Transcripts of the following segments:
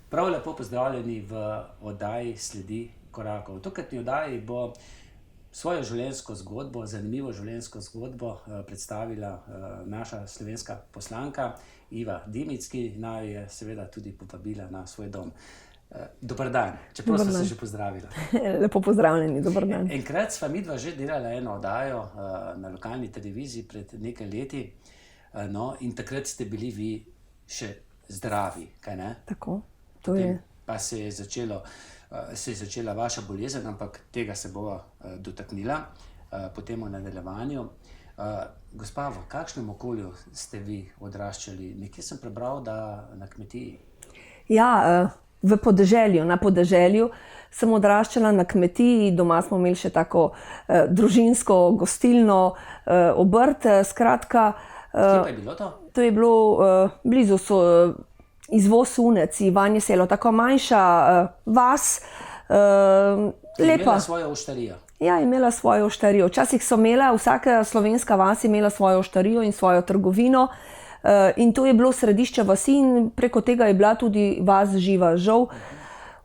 Prav lepo pozdravljeni v oddaji Sledi korakov. Tokratni oddaji bo svojo življenjsko zgodbo, zanimivo življenjsko zgodbo predstavila naša slovenska poslanka Iva Dimic, ki naj je seveda tudi povabila na svoj dom. Dober dan, čeprav sem se že pozdravila. Lepo pozdravljeni, dober dan. Enkrat sva midva že delala eno oddajo na lokalni televiziji pred nekaj leti, in takrat ste bili vi še zdravi, kaj ne? Tako, to je. Pa se je začela vaša bolezen, ampak tega se bova dotaknila potem v nadaljevanju. Gospa, v kakšnem okolju ste vi odraščali? Nekje sem prebral, da na kmetiji. Ja, v podeželju, na podeželju sem odraščala na kmetiji, doma smo imeli še tako družinsko gostilno obrt, skratka. Kje pa je bilo to? To je bilo blizu izvoz Unec, Ivanje selo, tako manjša vas, lepa. Je imela svojo oštarijo? Ja, imela svojo oštarijo. Včasih so imela, vsaka slovenska vas imela svojo oštarijo in svojo trgovino, in to je bilo središče vasi in preko tega je bila tudi vas živa. Žal,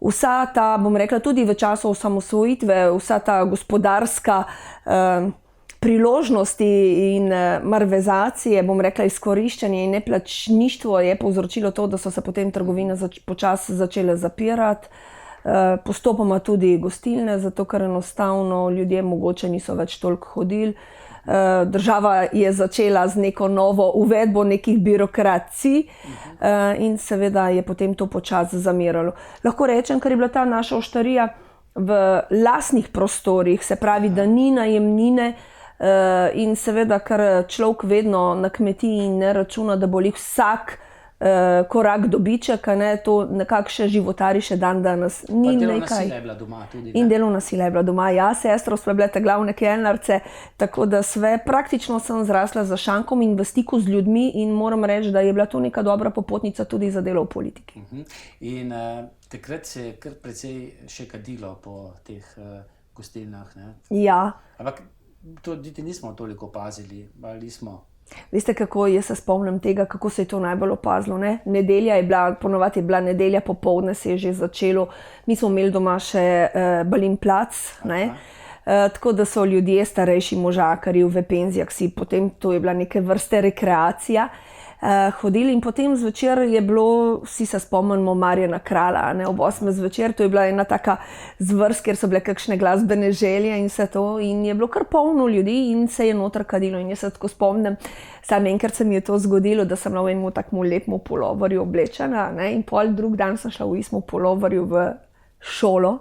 vsa ta, bom rekla, tudi v času osamosvojitve, vsa ta gospodarska priložnosti in malverzacije, bom rekla, izkoriščanje in neplačništvo je povzročilo to, da so se potem trgovine počasi začele zapirati. Postopoma tudi gostilne, zato ker enostavno ljudje mogoče niso več toliko hodili. Država je začela z neko novo uvedbo nekih birokracij in seveda je potem to počasi zamiralo. Lahko rečem, ker je bila ta naša oštarija v lastnih prostorih, se pravi, da ni najemnine, in seveda, ker človek vedno na kmetiji ne računa, da bo lih vsak korak dobiček, to nekako še životari še dan danes. Ni delovna sila je bila doma tudi. In delovna sila je bila doma. Ja, sestro sva bile te glavne kelnarce, tako da praktično sem zrasla za šankom in v stiku z ljudmi in moram reči, da je bila to neka dobra popotnica tudi za delo v politiki. In takrat se je kar precej še kadilo po teh gostilnah, ne? Ja. Ampak to niti nismo toliko opazili, ali smo? Veste, kako jaz se spomnim tega, kako se je to najbolj opazilo, ne? Nedelja je bila, ponovadi je bila nedelja, popoldne se je že začelo. Mi smo imeli doma še balin plac, ne? Tako da so ljudje, starejši možakarji v penzijah si, potem to je bila neke vrste rekreacija, hodili in potem zvečer je bilo, vsi se spomnimo Marjana Kralja, ob 8 zvečer, to je bila ena taka zvrst, kjer so bile kakšne glasbene želje in vse to in je bilo kar polno ljudi in se je noter kadilo in jaz se tako spomnim, samo enkrat se mi je to zgodilo, da sem bila v enem takmu lepmu puloverju oblečena, ne, in pol drug dan sem šla v istem puloverju v šolo,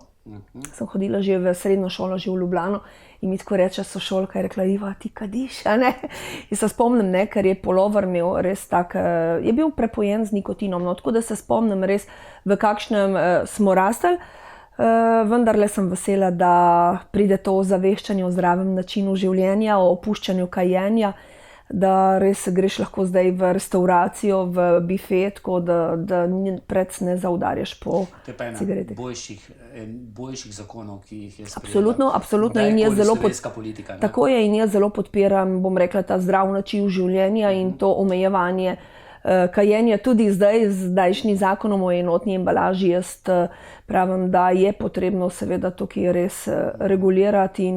sem hodila že v srednjo šolo, že v Ljubljano. In mi tako reče sošolka, je rekla, Iva, ti kadiš, a ne? In se spomnim, ne, ker je pulover imel res tak, je bil prepojen z nikotinom, no, tako da se spomnim res, v kakšnem smo rastli, vendarle sem vesela, da pride to ozaveščanje o zdravem načinu življenja, o opuščanju kajenja, da res greš lahko zdaj v restauracijo, v bifet, tako da pred ne zaudarjaš po cigareti. To je pa ena boljših zakonov, ki jih je sprejela. Absolutno. In jaz zelo politika, tako je in jaz zelo podpiram, bom rekla, ta zdrav način življenja in to omejevanje kajenja. Tudi zdaj, z zdajšnjim zakonom o enotni embalaži, jaz pravim, da je potrebno seveda tukaj res regulirati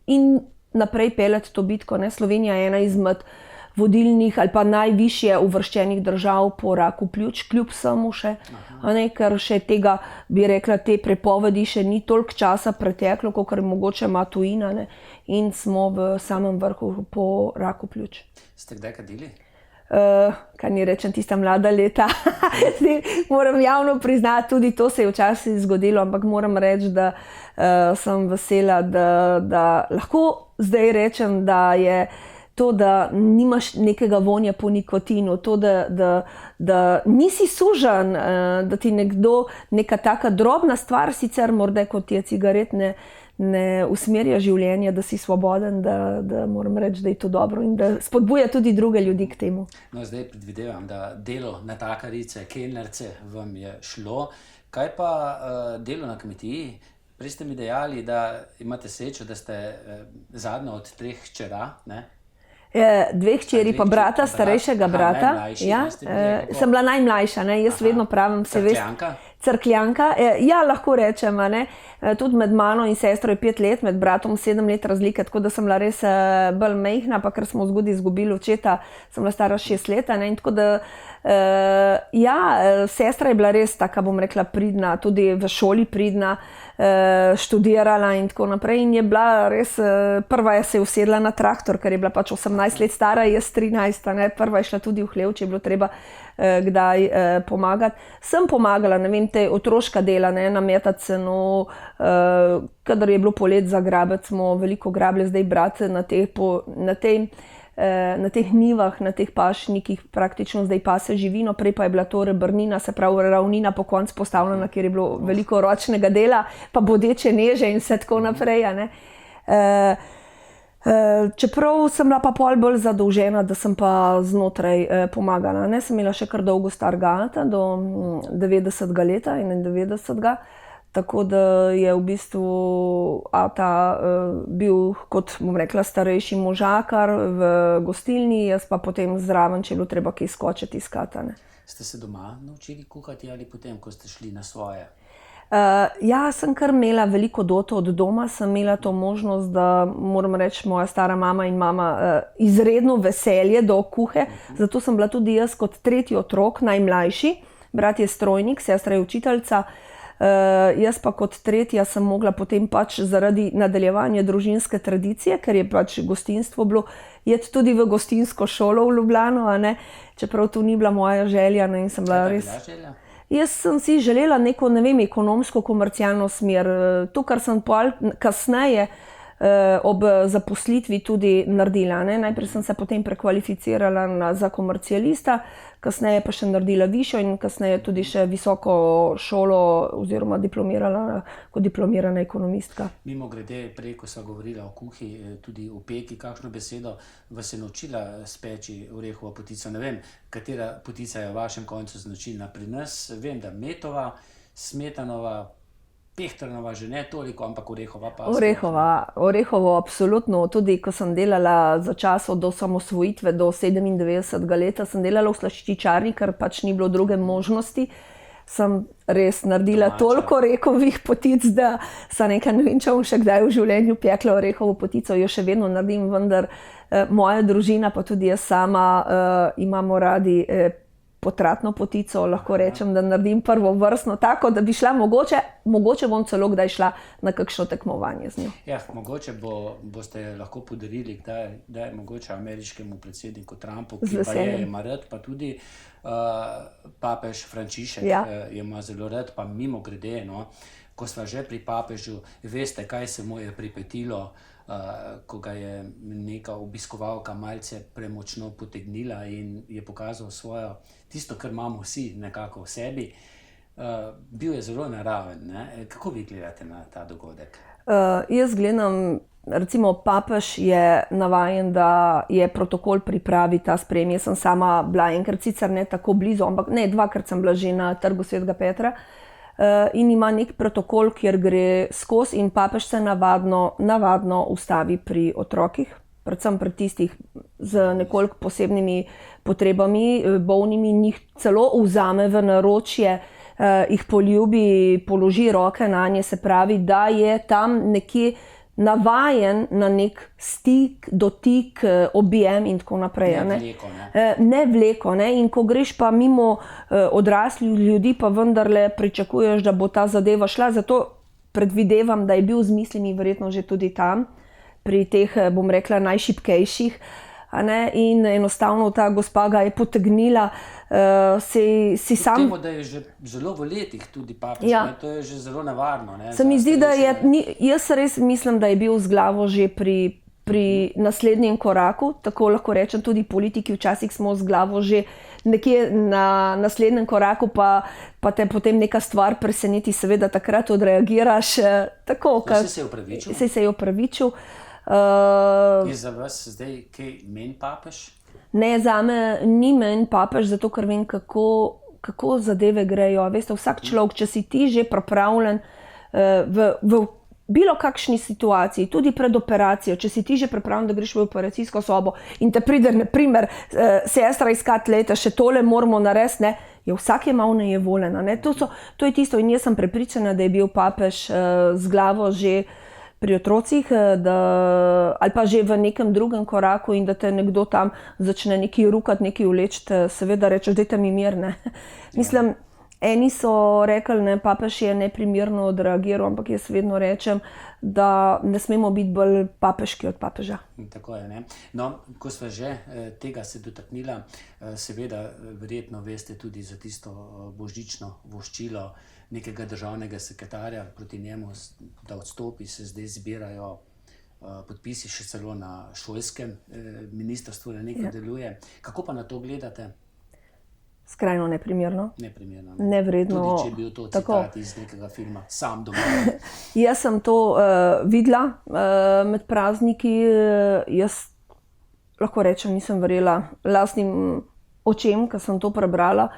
in naprej peljati to bitko. Slovenija je ena izmed vodilnih ali pa najvišje uvrščenih držav po raku pljuč, kljub samo še, ker še tega, bi rekla, te prepovedi še ni toliko časa preteklo, kakor mogoče ima tujina, in smo v samem vrhu po raku pljuč. Ste kdaj kadili? Kaj ni rečem, tista mlada leta. Moram javno priznati, tudi to se je včasih zgodilo, ampak moram reči, da sem vesela, da lahko zdaj rečem, da je to, da nimaš nekega vonja po nikotinu, to, da nisi sužen, da ti nekdo, neka taka drobna stvar, sicer morda kot je cigaret, ne usmerja življenja, da si svoboden, da moram reči, da je to dobro in da spodbuja tudi druge ljudi k temu. No, zdaj predvidevam, da delo natakarice, kelnerce vam je šlo. Kaj pa delo na kmetiji? Prej ste mi dejali, da imate srečo, da ste zadnja od 3 hčera, ne? 2 hčeri pa brata, starejšega brata. Najmlajši, sem bila najmlajša, jaz vedno pravim, Crkljanka, ja, lahko rečem, a ne. Tudi med mano in sestro je 5 let, med bratom 7 let razlike, tako da sem bila res bolj majhna, pa ker smo zgodaj izgubili očeta, sem bila stara 6 let, a ne, in tako da, ja, sestra je bila res taka, bom rekla, pridna, tudi v šoli pridna, študirala in tako naprej in je bila res, prva je se usedla na traktor, ker je bila pač 18 let stara, jaz 13, a ne, prva je šla tudi v hlev, če je bilo treba kdaj pomagati. Sem pomagala, ne vem, te otroška dela, ne, nametati seno, kadar je bilo polet za grabiti, smo veliko grabili zdaj brati na teh njivah, na teh pašnikih, praktično zdaj pase živino, prej pa je bila to rebrnina, se pravi ravnina po koncu postavljena, kjer je bilo veliko ročnega dela, pa bodeče neže in vse tako naprej, a ne. Čeprav sem bila pa pol bolj zadolžena, da sem pa znotraj pomagala. Ne? Sem imela še kar dolgo starega ata, do 90. leta, 91. Tako da je v bistvu ata bil, kot bom rekla, starejši možakar v gostilni, jaz pa potem zraven, če je bilo treba kaj skočiti iskati. Ne? Ste se doma naučili kuhati ali potem, ko ste šli na svoje? Ja, sem kar imela veliko doto od doma, sem imela to možnost, da moram reči, moja stara mama in mama izredno veselje do kuhe, zato sem bila tudi jaz kot tretji otrok, najmlajši, brat je strojnik, sestra je učiteljica, jaz pa kot tretja sem mogla potem pač zaradi nadaljevanja družinske tradicije, ker je pač gostinstvo bilo, jeti tudi v gostinsko šolo v Ljubljano, a ne, čeprav to ni bila moja želja, ne, in sem bila res... Jaz sem si želela neko, ne vem, ekonomsko-komercialno smer. To, kar sem kasneje ob zaposlitvi tudi naredila. Ne? Najprej sem se potem prekvalificirala za komercialista, kasneje pa še naredila višjo in kasneje tudi še visoko šolo oziroma diplomirala kot diplomirana ekonomistka. Mimogrede, prej, ko sva govorila o kuhi, tudi o peki, kakšno besedo vas je naučila speči orehovo potico? Ne vem, katera potica je v vašem koncu značilna. Pri nas vem, da metova, smetanova, pehtranova že ne toliko, ampak orehova pa... Orehovo absolutno. Tudi ko sem delala za časov do osamosvojitve, do 97. leta, sem delala v slaščičarni, ker pač ni bilo druge možnosti. Sem res naredila toliko orehovih potic, da sem nekaj, ne vem, če bom še kdaj v življenju pekla orehovo potico, jo še vedno naredim, vendar moja družina, pa tudi jaz sama imamo radi potratno potico, lahko rečem, da naredim prvovrstno tako, da bi šla mogoče bom celo kdaj šla na kakšno tekmovanje z njo. Ja, mogoče boste lahko podarili kdaj mogoče ameriškemu predsedniku Trumpu, ki pa ima rad, pa tudi papež Frančišek ima zelo rad, pa mimogrede, no, ko sva že pri papežu, veste, kaj se mu je pripetilo, ko ga je neka obiskovalka malce premočno potegnila in je pokazal svojo, tisto, kar imamo vsi nekako v sebi. Bil je zelo naraven. Ne? Kako vi gledate na ta dogodek? Jaz gledam, recimo papež je navajen, da je protokol pripravi ta sprejem. Jaz sem sama bila enkrat sicer ne tako blizu, ampak ne, 2-krat sem bila že na Trgu Svetega Petra. In ima nek protokol, kjer gre skozi in papež se navadno ustavi pri otrokih, predvsem pri tistih z nekoliko posebnimi potrebami, bolnimi, njih celo vzame v naročje, jih poljubi, položi roke nanje, se pravi, da je tam nekje navajen na nek stik, dotik, objem in tako naprej. Ne vleko, ne? In ko greš pa mimo odraslih ljudi, pa vendarle pričakuješ, da bo ta zadeva šla, zato predvidevam, da je bil z mislimi verjetno že tudi tam, pri teh, bom rekla, najšibkejših, a ne? In enostavno ta gospa ga je potegnila, si sam... Temu, da je že zelo v letih tudi papež, to je že zelo nevarno. Ne? Se mi zdi, da je, jaz res mislim, da je bil z glavo že pri naslednjem koraku, tako lahko rečem, tudi politiki včasih smo z glavo že nekje na naslednjem koraku, pa te potem neka stvar preseneti, seveda takrat odreagiraš tako. Se je opravičil. Je za vas zdaj kaj menj papež? Ne, zame ni menj papež, zato ker vem, kako zadeve grejo. Veste, vsak človek, če si ti že pripravljen v bilo kakšni situaciji, tudi pred operacijo, če si ti že pripravljen, da greš v operacijsko sobo in te pride, na primer, sestra iskat leta, še tole moramo narediti, ne, vsak je malo nejevoljen, ne. To je tisto in jaz sem prepričana, da je bil papež z glavo že pri otrocih, ali pa že v nekem drugem koraku in da te nekdo tam začne nekaj rukati, nekaj vleči, seveda rečeš, dajte mi mir, ne. Mislim, eni so rekli, ne, papež je neprimerno odreagiral, ampak jaz vedno rečem, da ne smemo biti bolj papeški od papeža. Tako je, ne. No, ko sva že tega se dotaknila, seveda verjetno veste tudi za tisto božično voščilo nekega državnega sekretarja proti njemu, da odstopi, se zdaj zbirajo podpisi še celo na šolskem ministrstvu, da nekaj deluje. Kako pa na to gledate? Skrajno neprimerno. Neprimerno. Nevredno. Tudi če je bil to citat iz nekega filma, Sam doma. Jaz sem to videla med prazniki, jaz lahko rečem, nisem verjela lastnim očem, ko sem to prebrala.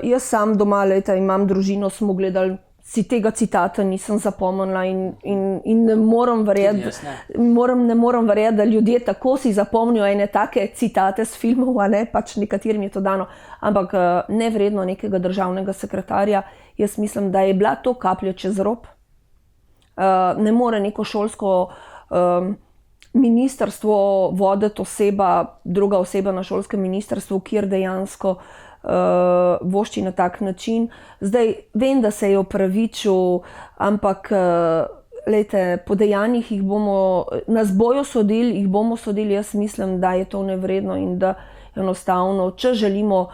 Jaz sam doma, leta, imam družino, smo gledali, si tega citata nisem zapomnila in ne morem verjeti, ne morem verjeti, da ljudje tako si zapomnijo ene take citate z filmov, a ne, pač nekaterim je to dano, ampak nevredno nekega državnega sekretarja. Jaz mislim, da je bila to kaplja čez rob. Ne more neko šolsko ministrstvo voditi druga oseba na šolskem ministrstvu, kjer dejansko vošči na tak način. Zdaj, vem, da se je opravičil, ampak lejte, po dejanjih nas bojo sodili, jih bomo sodili, jaz mislim, da je to nevredno in da enostavno, če želimo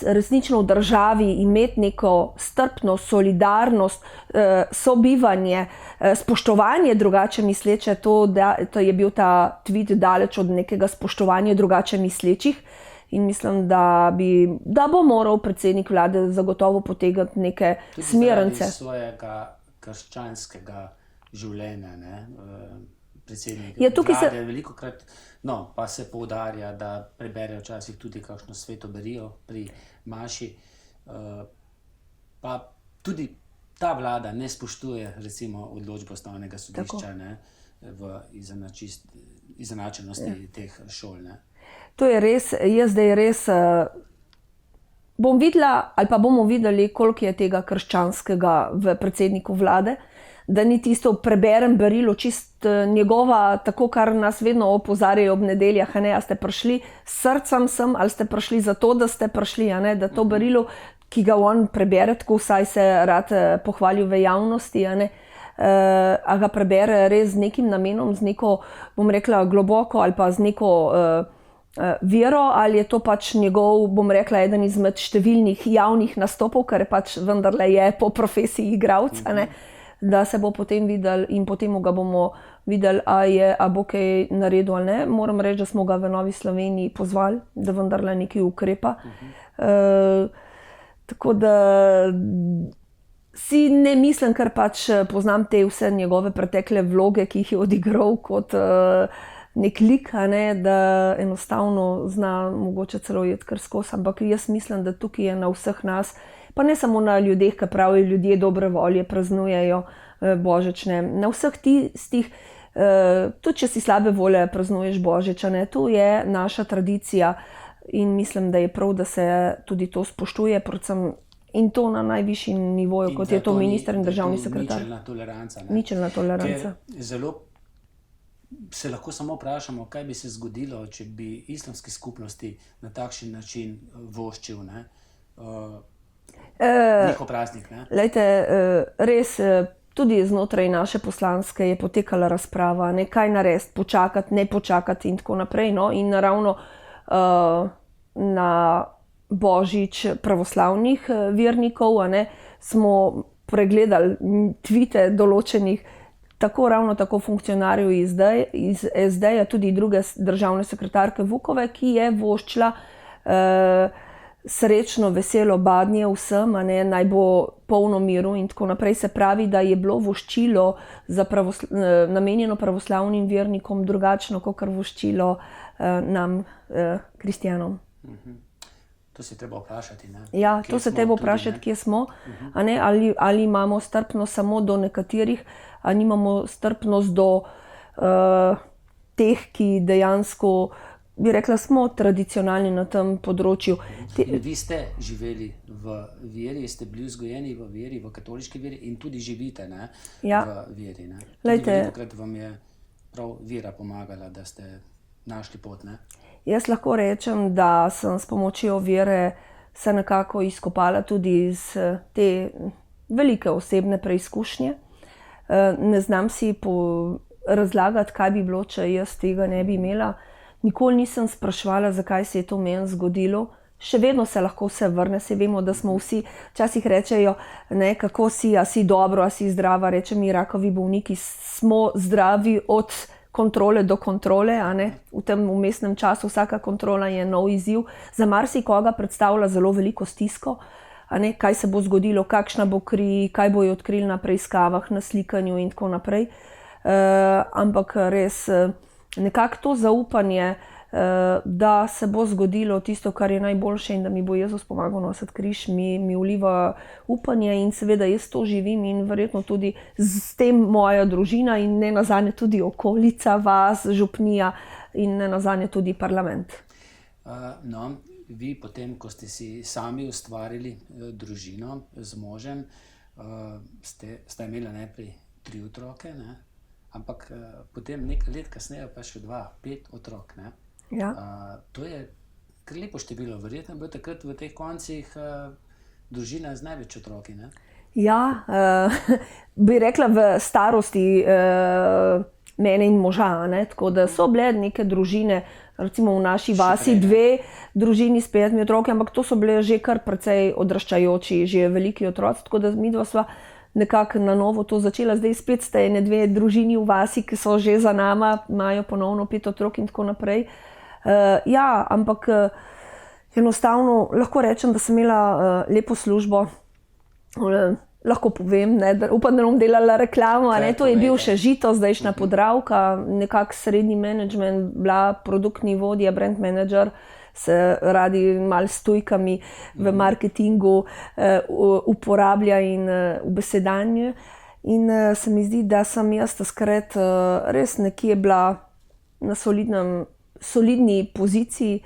resnično v državi imeti neko strpnost, solidarnost, sobivanje, spoštovanje drugače misleče, to je bil ta tweet daleč od nekega spoštovanja drugače mislečih in mislim, da bo moral predsednik vlade zagotovo potegniti neke smernice. Tudi zaradi svojega krščanskega življenja, ne? Predsednik vlade velikokrat, no, pa se poudarja, da preberejo včasih tudi kakšno sveto berijo pri maši, pa tudi ta vlada ne spoštuje recimo odločbo Ustavnega sodišča, ne, v izenačenosti teh šol, ne. To je res, jaz zdaj res bom videla ali pa bomo videli, koliko je tega krščanskega v predsedniku vlade, da ni tisto preberem berilo, čist njegova, tako kar nas vedno opozarjajo ob nedeljah, a ne, a ste prišli s srcem sem, ali ste prišli zato, da ste prišli, a ne, da to berilo, ki ga on prebere, tako vsaj se rad pohvalil v javnosti, a ne, a ga prebere res z nekim namenom, z neko, bom rekla, globoko ali pa z neko vero, ali je to pač njegov, bom rekla, eden izmed številnih javnih nastopov, ker pač vendarle je po profesiji igralec, a ne, da se bo potem videli in potem ga bomo videli, a bo kaj naredil ali ne. Moram reči, da smo ga v Novi Sloveniji pozvali, da vendarle nekaj ukrepa. Tako da si ne mislim, ker pač poznam te vse njegove pretekle vloge, ki jih je odigral kot nek lik, a ne, da enostavno zna mogoče celo jeti kar skozi, ampak jaz mislim, da tukaj je na vseh nas, pa ne samo na ljudeh, ki pravijo, ljudje dobre volje praznujejo božične, na vseh tistih, tudi če si slabe volje praznuješ božič, a ne, to je naša tradicija in mislim, da je prav, da se tudi to spoštuje, predvsem in to na najvišji nivoju, kot je to minister in državni sekretar. Ničelna toleranca. Ničelna toleranca. Ker zelo se lahko samo vprašamo, kaj bi se zgodilo, če bi islamski skupnosti na takšen način voščil, ne? Njihov praznik, ne? Lejte, res, tudi znotraj naše poslanske je potekala razprava, ne, kaj narediti, počakati, ne počakati in tako naprej, no, in naravno na božič pravoslavnih vernikov, a ne, smo pregledali tvite določenih ravno tako funkcionarjev iz SD-ja, tudi druge državne sekretarke Vukove, ki je voščila srečno, veselo badnje vsem, a ne, naj bo polno miru in tako naprej. Se pravi, da je bilo voščilo namenjeno pravoslavnim vernikom drugačno, kot voščilo nam, kristjanom. To se je treba vprašati. Ne? Ja, to se treba vprašati, kje smo. A ne, ali imamo strpnost samo do nekaterih, ali imamo strpnost do teh, ki dejansko, bi rekla, smo tradicionalni na tem področju. Vi ste živeli v veri, ste bili vzgojeni v veri, v katoliški veri in tudi živite, ne? V veri. Ne? Velikokrat vam je prav vera pomagala, da ste našli pot, ne? Jaz lahko rečem, da sem s pomočjo vere se nekako izkopala tudi iz te velike osebne preizkušnje. Ne znam si razlagati, kaj bi bilo, če jaz tega ne bi imela. Nikoli nisem spraševala, zakaj se je to meni zgodilo. Še vedno se lahko vse vrne, se vemo, da smo vsi, včasih rečejo, ne, kako si, a si dobro, a si zdrava, reče mi, rakovi bolniki smo zdravi od kontrole do kontrole, a ne, v tem vmesnem času vsaka kontrola je nov izziv, za marsikoga predstavlja zelo veliko stisko, a ne, kaj se bo zgodilo, kakšna bo kri, kaj bojo odkrili na preiskavah, na slikanju in tako naprej, ampak res nekako to zaupanje, da se bo zgodilo tisto, kar je najboljše in da mi bo Jezus pomagal nositi križ, mi vliva upanje in seveda jaz to živim in verjetno tudi s tem moja družina in ne nazadnje tudi okolica, vas, župnija in ne nazadnje tudi parlament. No, vi potem, ko ste si sami ustvarili družino z možem, ste imeli najprej 3 otroke, ne? Ampak potem nekaj let kasneje pa še 2, 5 otrok, ne? Ja. To je kar lepo število, verjetno je bilo takrat v teh koncih družina z največ otroki, ne? Ja, bi rekla v starosti mene in moža, ne? Tako da so bile neke družine, recimo v naši vasi 2 družini s 5 otroki, ampak to so bile že kar precej odraščajoči, že veliki otroci, tako da midva sva nekako na novo to začela. Zdaj spet ste 2 družini v vasi, ki so že za nama, imajo ponovno 5 otrok in tako naprej. Ja, ampak enostavno lahko rečem, da sem imela lepo službo. Lahko povem, ne, da upam, da bom delala reklamo, a ne, to je bil še Žito, zdajšnja Podravka, nekako srednji menedžment, bila produktni vodja, brand manager, se radi malo s tujkami v marketingu uporablja in ubesedanje. In se mi zdi, da sem jaz takrat res nekje bila na solidni poziciji,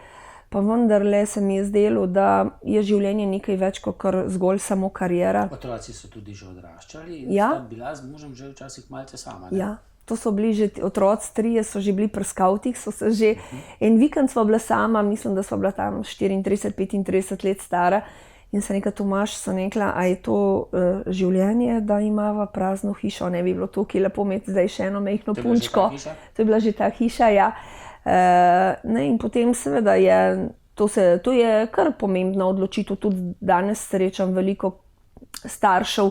pa vendarle se mi je zdelo, da je življenje nekaj več kot zgolj samo kariera. Otroci so tudi že odraščali in Ja. sta bila z možem že včasih malce sama, ne? Ja, to so bili že otroci, 3 so že bili pri skavtih, so se že, en vikend sva bila sama, mislim, da sva bila tam 34, 35 let stara in sem rekla, Tomaž, sem rekla, a je to življenje, da imava prazno hišo, ne bi bilo tukaj lepo imeti zdaj še eno majhno punčko. To je bila že ta hiša, ja. Ne, in potem seveda je, to je kar pomembna odločitev, tudi danes srečam veliko staršev,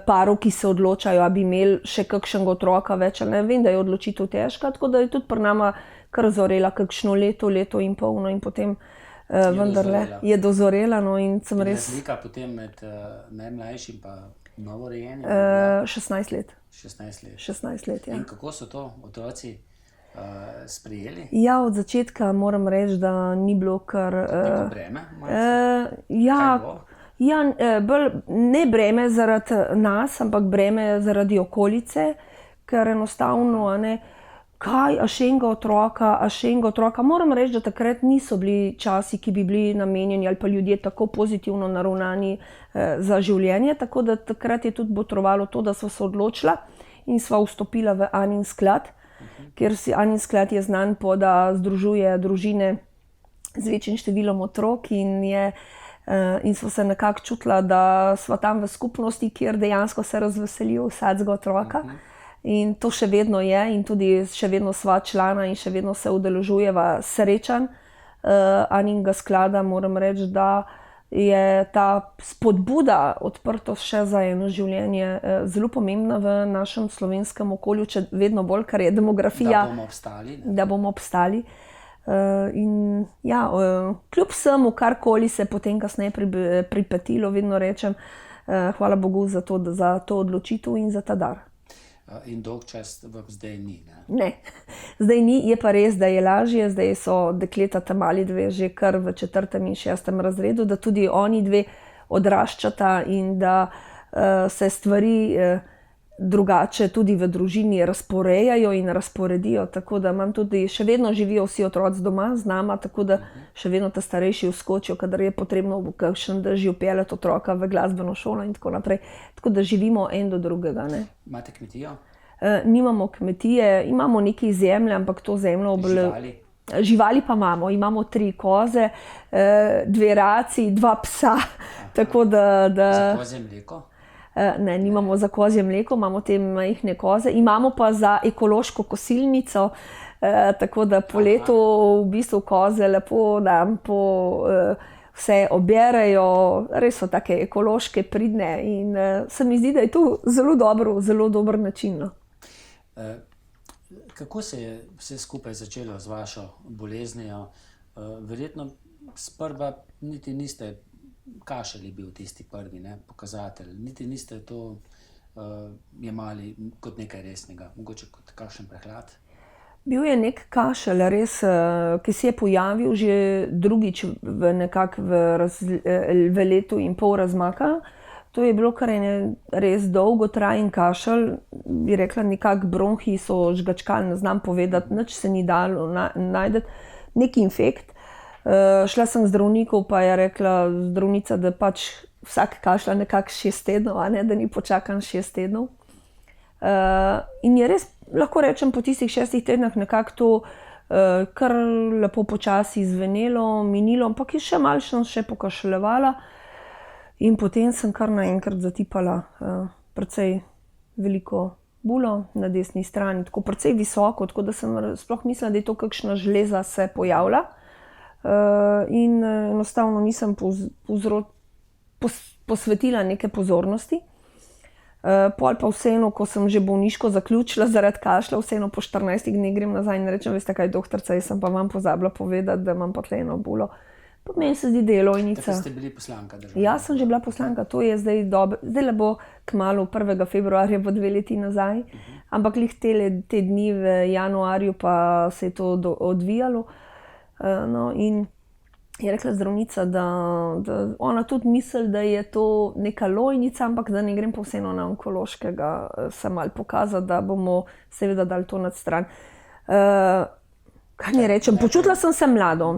parov, ki se odločajo, a bi imeli še kakšnega otroka več, ali ne, vem, da je odločitev težka, tako da je tudi pri nama kar zorela kakšno leto in pol, no, in potem vendarle je dozorela, no, in sem res... Razlika potem med najmlajšim pa novorojenim? 16 let. 16 let. 16 let, ja. In kako so to otroci sprejeli? Ja, od začetka moram reči, da ni bilo kar... Neko breme? Ja, ja, ne breme zaradi nas, ampak breme zaradi okolice, ker enostavno, a ne, kaj, a še enega otroka. Moram reči, da takrat niso bili časi, ki bi bili namenjeni ali pa ljudje tako pozitivno naravnani za življenje, tako da takrat je tudi botrovalo to, da sva se odločila in sva vstopila v Anin sklad, ker Anin sklad je znan po, da združuje družine z večjim številom otrok in sva se nekako čutila, da sva tam v skupnosti, kjer dejansko se razveselijo vsakega otroka. In to še vedno je in tudi še vedno sva člana in še vedno se udeležujeva srečanj Aninga sklada. Moram reči, da je ta spodbuda, odprtost še za eno življenje zelo pomembna v našem slovenskem okolju, če vedno bolj, ker je demografija. Da bomo obstali. Da bomo obstali. In ja, kljub vsemu, karkoli se potem kasneje pripetilo, vedno rečem hvala Bogu za to odločitev in za ta dar. in dolg čas vam zdaj ni. Ne, zdaj ni, je pa res, da je lažje, zdaj so dekleta tam mali dve že kar v 4. in 6. razredu, da tudi oni dve odraščata in da se stvari drugače tudi v družini razporejajo in razporedijo, tako da imam tudi, še vedno živijo vsi otroci doma z nama, tako da še vedno ta starejši vskočijo, kadar je potrebno v kakšen dežju peljati otroka v glasbeno šolo in tako naprej. Tako da živimo en do drugega. Ne. Imate kmetijo? Nimamo kmetije, imamo nekaj zemlje, ampak to zemljo Živali pa imamo 3 koze, 2 raci, 2 psa. Tako da... Za kozje mleko? Ne, nimamo za kozje mleko, imamo te majhne koze. Imamo pa za ekološko kosilnico, tako da po letu v bistvu koze lepo nam vse oberajo, res so take ekološke, pridne in se mi zdi, da je to zelo dober način. No. Kako se je vse skupaj začelo z vašo boleznijo? Verjetno sprva niti niste, kašelj je bil tisti prvi pokazatelj, niti niste to jemali kot nekaj resnega, mogoče kot kakšen prehlad? Bil je nek kašelj, res, ki se je pojavil že drugič v letu in pol razmaka. To je bilo kar res dolgotrajen kašelj, bi rekla, nekako bronhi so žgačkali, ne znam povedati, nič se ni dalo najti, nek infekt. Šla sem k zdravniku, pa je rekla zdravnica, da pač vsak kašlja nekako 6 tednov, da ni počakan 6 tednov. In je res, lahko rečem, po tistih 6 tednah nekako to kar lepo počasi izvenelo, minilo, ampak je še malo še pokašljevala. In potem sem kar naenkrat zatipala precej veliko bulo na desni strani, tako precej visoko, tako da sem sploh mislila, da je to kakšna žleza se pojavlja. In enostavno nisem posvetila neke pozornosti. Pol pa vseeno, ko sem že bolniško zaključila zaradi kašlja, vseeno po 14 dneh grem nazaj in rečem, veste kaj, doktorica, jaz sem pa vam pozabila povedati, da imam pa tle eno bulo. Pa meni se zdi delojnica. Tako ste bili poslanka državnega? Ja, sem že bila poslanka, to je zdaj dobro. Zdaj bo kmalu 1. februarja, bo 2 leti nazaj, ampak lih te dni v januarju pa se je to odvijalo. No, in je rekla zdravnica, da ona tudi misli, da je to neka lojnica, ampak da ne grem pa vseeno na onkološkega se malo pokazati, da bomo seveda dali to nad stran. Kaj ne rečem, počutila sem se mlado.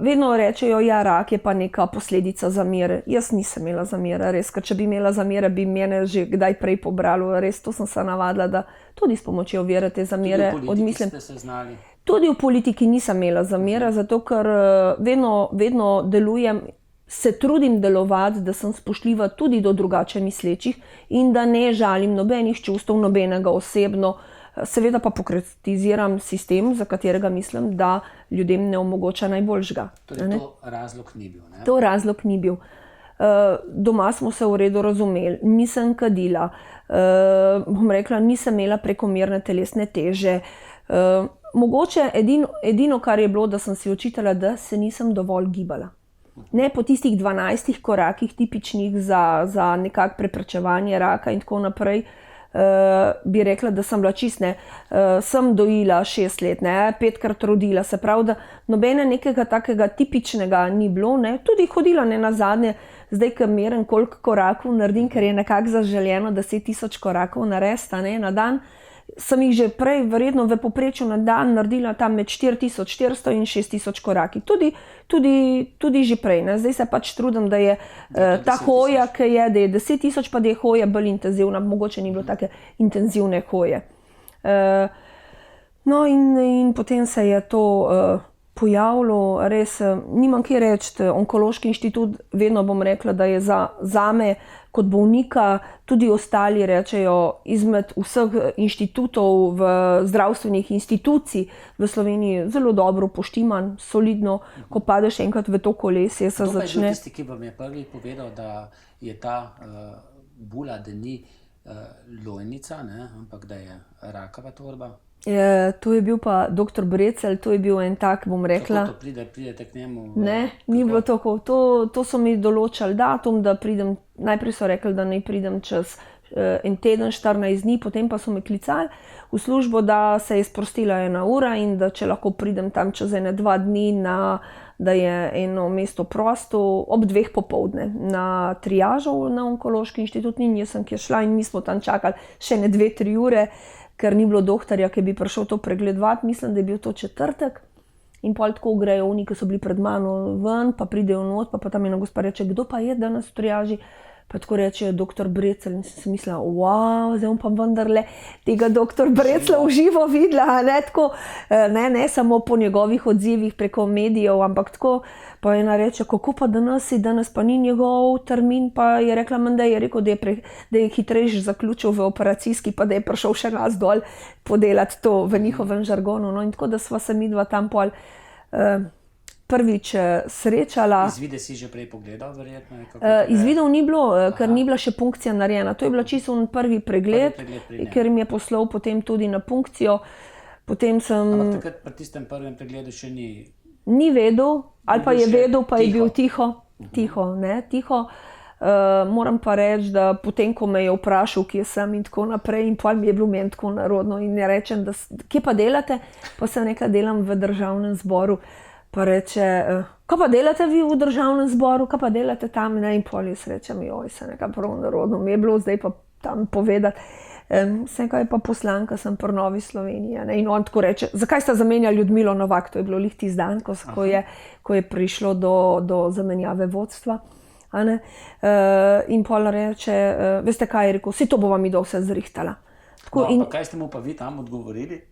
Vedno rečejo, ja, rak je pa neka posledica zamere. Jaz nisem imela zamere, res, ker če bi imela zamere, bi mene že kdaj prej pobralo. Res, to sem se navadila, da tudi s pomočjo vere te zamere odmislim. Tudi v politiki ste se znali? Tudi v politiki nisem imela zamere, zato ker vedno delujem, se trudim delovati, da sem spoštljiva tudi do drugače mislečih in da ne žalim nobenih čustev, nobenega osebno. Seveda pa pokritiziram sistem, za katerega mislim, da ljudem ne omogoča najboljšega. Torej to razlog ni bil, ne? To razlog ni bil. Doma smo se v redu razumeli, nisem kadila, bom rekla, nisem imela prekomerne telesne teže. Mogoče edino, kar je bilo, da sem si očitala, da se nisem dovolj gibala. Ne po tistih 12 korakih tipičnih za nekako preprečevanje raka in tako naprej, bi rekla, da sem bila čistne. Sem dojila 6 let, 5-krat rodila, se pravi, da nobene nekega takega tipičnega ni bilo, tudi hodila na zadnje, zdaj, ko merim, koliko korakov naredim, ker je nekako zaželjeno 10.000 korakov narediti na dan, sem jih že prej verjetno v povprečju na dan naredila tam med 4.400 in 6.000 koraki. Tudi že prej. Zdaj se pač trudim, da je ta hoja, ki je, da je 10.000, pa da je hoja bolj intenzivna. Mogoče ni bilo take intenzivne hoje. No in potem se je to pojavilo, res nimam kaj reči. Onkološki inštitut, vedno bom rekla, da je zame kot bolnika, tudi ostali rečejo, izmed vseh inštitutov, zdravstvenih institucij v Sloveniji zelo dobro poštiman, solidno, ko padeš enkrat v to kolesje, se začne. Kdo pa je bil tisti, ki vam je prvi povedal, da je ta bula, da ni lojnica, ampak da je rakava tvorba? To je bil pa dr. Brecelj, to je bil en tak, bom rekla. Kako to pridete k njemu? Ne, ni bilo tako. To so mi določali datum, da pridem, najprej so rekli, da naj pridem čez en teden, 14 dni, potem pa so me klicali v službo, da se je sprostila 1 ura in da če lahko pridem tam čez 1-2 dni, da je eno mesto prosto ob 2 popoldne na triažo na Onkološki inštitut in jaz sem kjer šla in mi smo tam čakali še 2-3 ure, ker ni bilo doktorja, ki bi prišel to pregledovati, mislim, da je bil to četrtek. In pol tako grejo oni, ki so bili pred mano ven, pa pridejo not, pa tam ena gospa reče, kdo pa je danes v triaži? Pa tako reče doktor Brecelj in sem si mislila, wow, zdaj bom pa vendarle tega doktor Breclja v živo videla, ne, tako, ne samo po njegovih odzivih preko medijev, ampak tako, pa ena reče, kako pa danes pa ni njegov termin, pa je rekla, menda je rekel, da je hitrejš zaključil v operacijski, pa da je prišel še nas dol podelati to v njihovem žargonu, no, in tako, da sva se midva tam pol prvič srečala. Izvide si že prej pogledal, verjetno? Izvidov ni bilo, ker ni bila še punkcija narejena. To je bila čisto prvi pregled, ker mi je poslal potem tudi na punkcijo. Potem sem... Ampak takrat pri tistem prvem pregledu še ni... Ni vedel, ali pa je vedel, pa je bil tiho. Moram pa reči, da potem, ko me je vprašal, kje sem in tako naprej, in pol mi je bilo meni tako narodno in ne rečem, da kje pa delate? Pa sem rekla, delam v državnem zboru. Pa reče, kaj pa delate vi v državnem zboru, kaj pa delate tam? In pol jaz rečem, joj, se nekaj prav narodno, mi je bilo zdaj pa tam povedati. Sem kaj pa poslanka, sem pri Novi Sloveniji. Ne? In on tako reče, zakaj sta zamenjali Ljudmilo Novak? To je bilo lih tisti dan, ko je prišlo do zamenjave vodstva. In pol reče, veste kaj je rekel, vse to bova mi do vse zrihtala. Pa kaj ste mu pa vi tam odgovorili?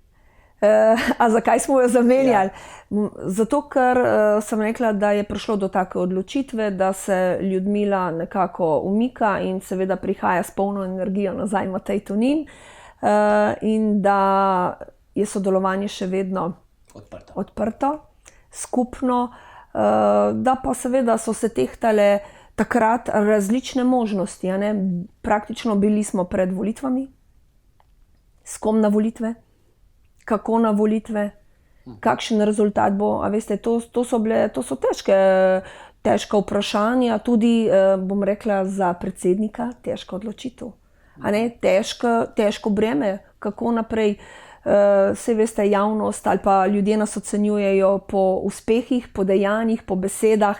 A zakaj smo jo zamenjali? Ja. Zato, ker sem rekla, da je prišlo do take odločitve, da se Ljudmila nekako umika in seveda prihaja s polno energijo nazaj Matej Tonin in da je sodelovanje še vedno odprto, skupno, da pa seveda so se tehtale takrat različne možnosti. Praktično bili smo pred volitvami, s kom na volitve, kako na volitve, kakšen rezultat bo. A veste, to so težka vprašanja, tudi, bom rekla, za predsednika težka odločitev. Težko breme, kako naprej. Saj veste, javnost ali pa ljudje nas ocenjujejo po uspehih, po dejanjih, po besedah,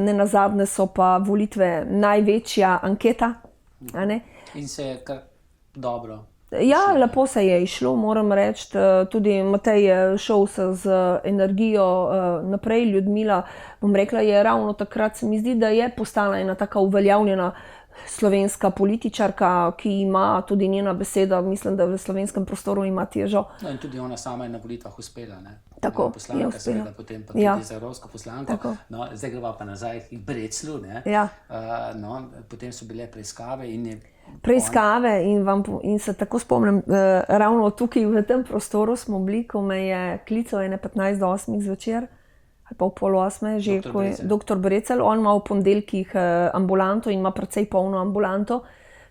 nenazadnje so pa volitve največja anketa. In se je kar dobro. Ja, lepo se je išlo, moram reči, tudi Matej je šel se z energijo naprej, Ljudmila, bom rekla, je ravno takrat, se mi zdi, da je postala ena taka uveljavljena slovenska političarka, ki ima tudi njena beseda, mislim, da v slovenskem prostoru ima težo. No in tudi ona sama je na volitvah uspela, ne? Tako, poslanka, je uspela. Seveda, potem pa tudi za evropsko poslanko. Tako. No, zdaj greva pa nazaj k Breclju, ne? Ja. Potem so bile preiskave in je... Preiskave in se tako spomnim, ravno tukaj v tem prostoru smo bili, ko me je klical 15 do 8 zvečer, ali pa v pol 8, že ko je doktor Brecelj, on ima v ponedeljkih ambulanto in ima precej polno ambulanto,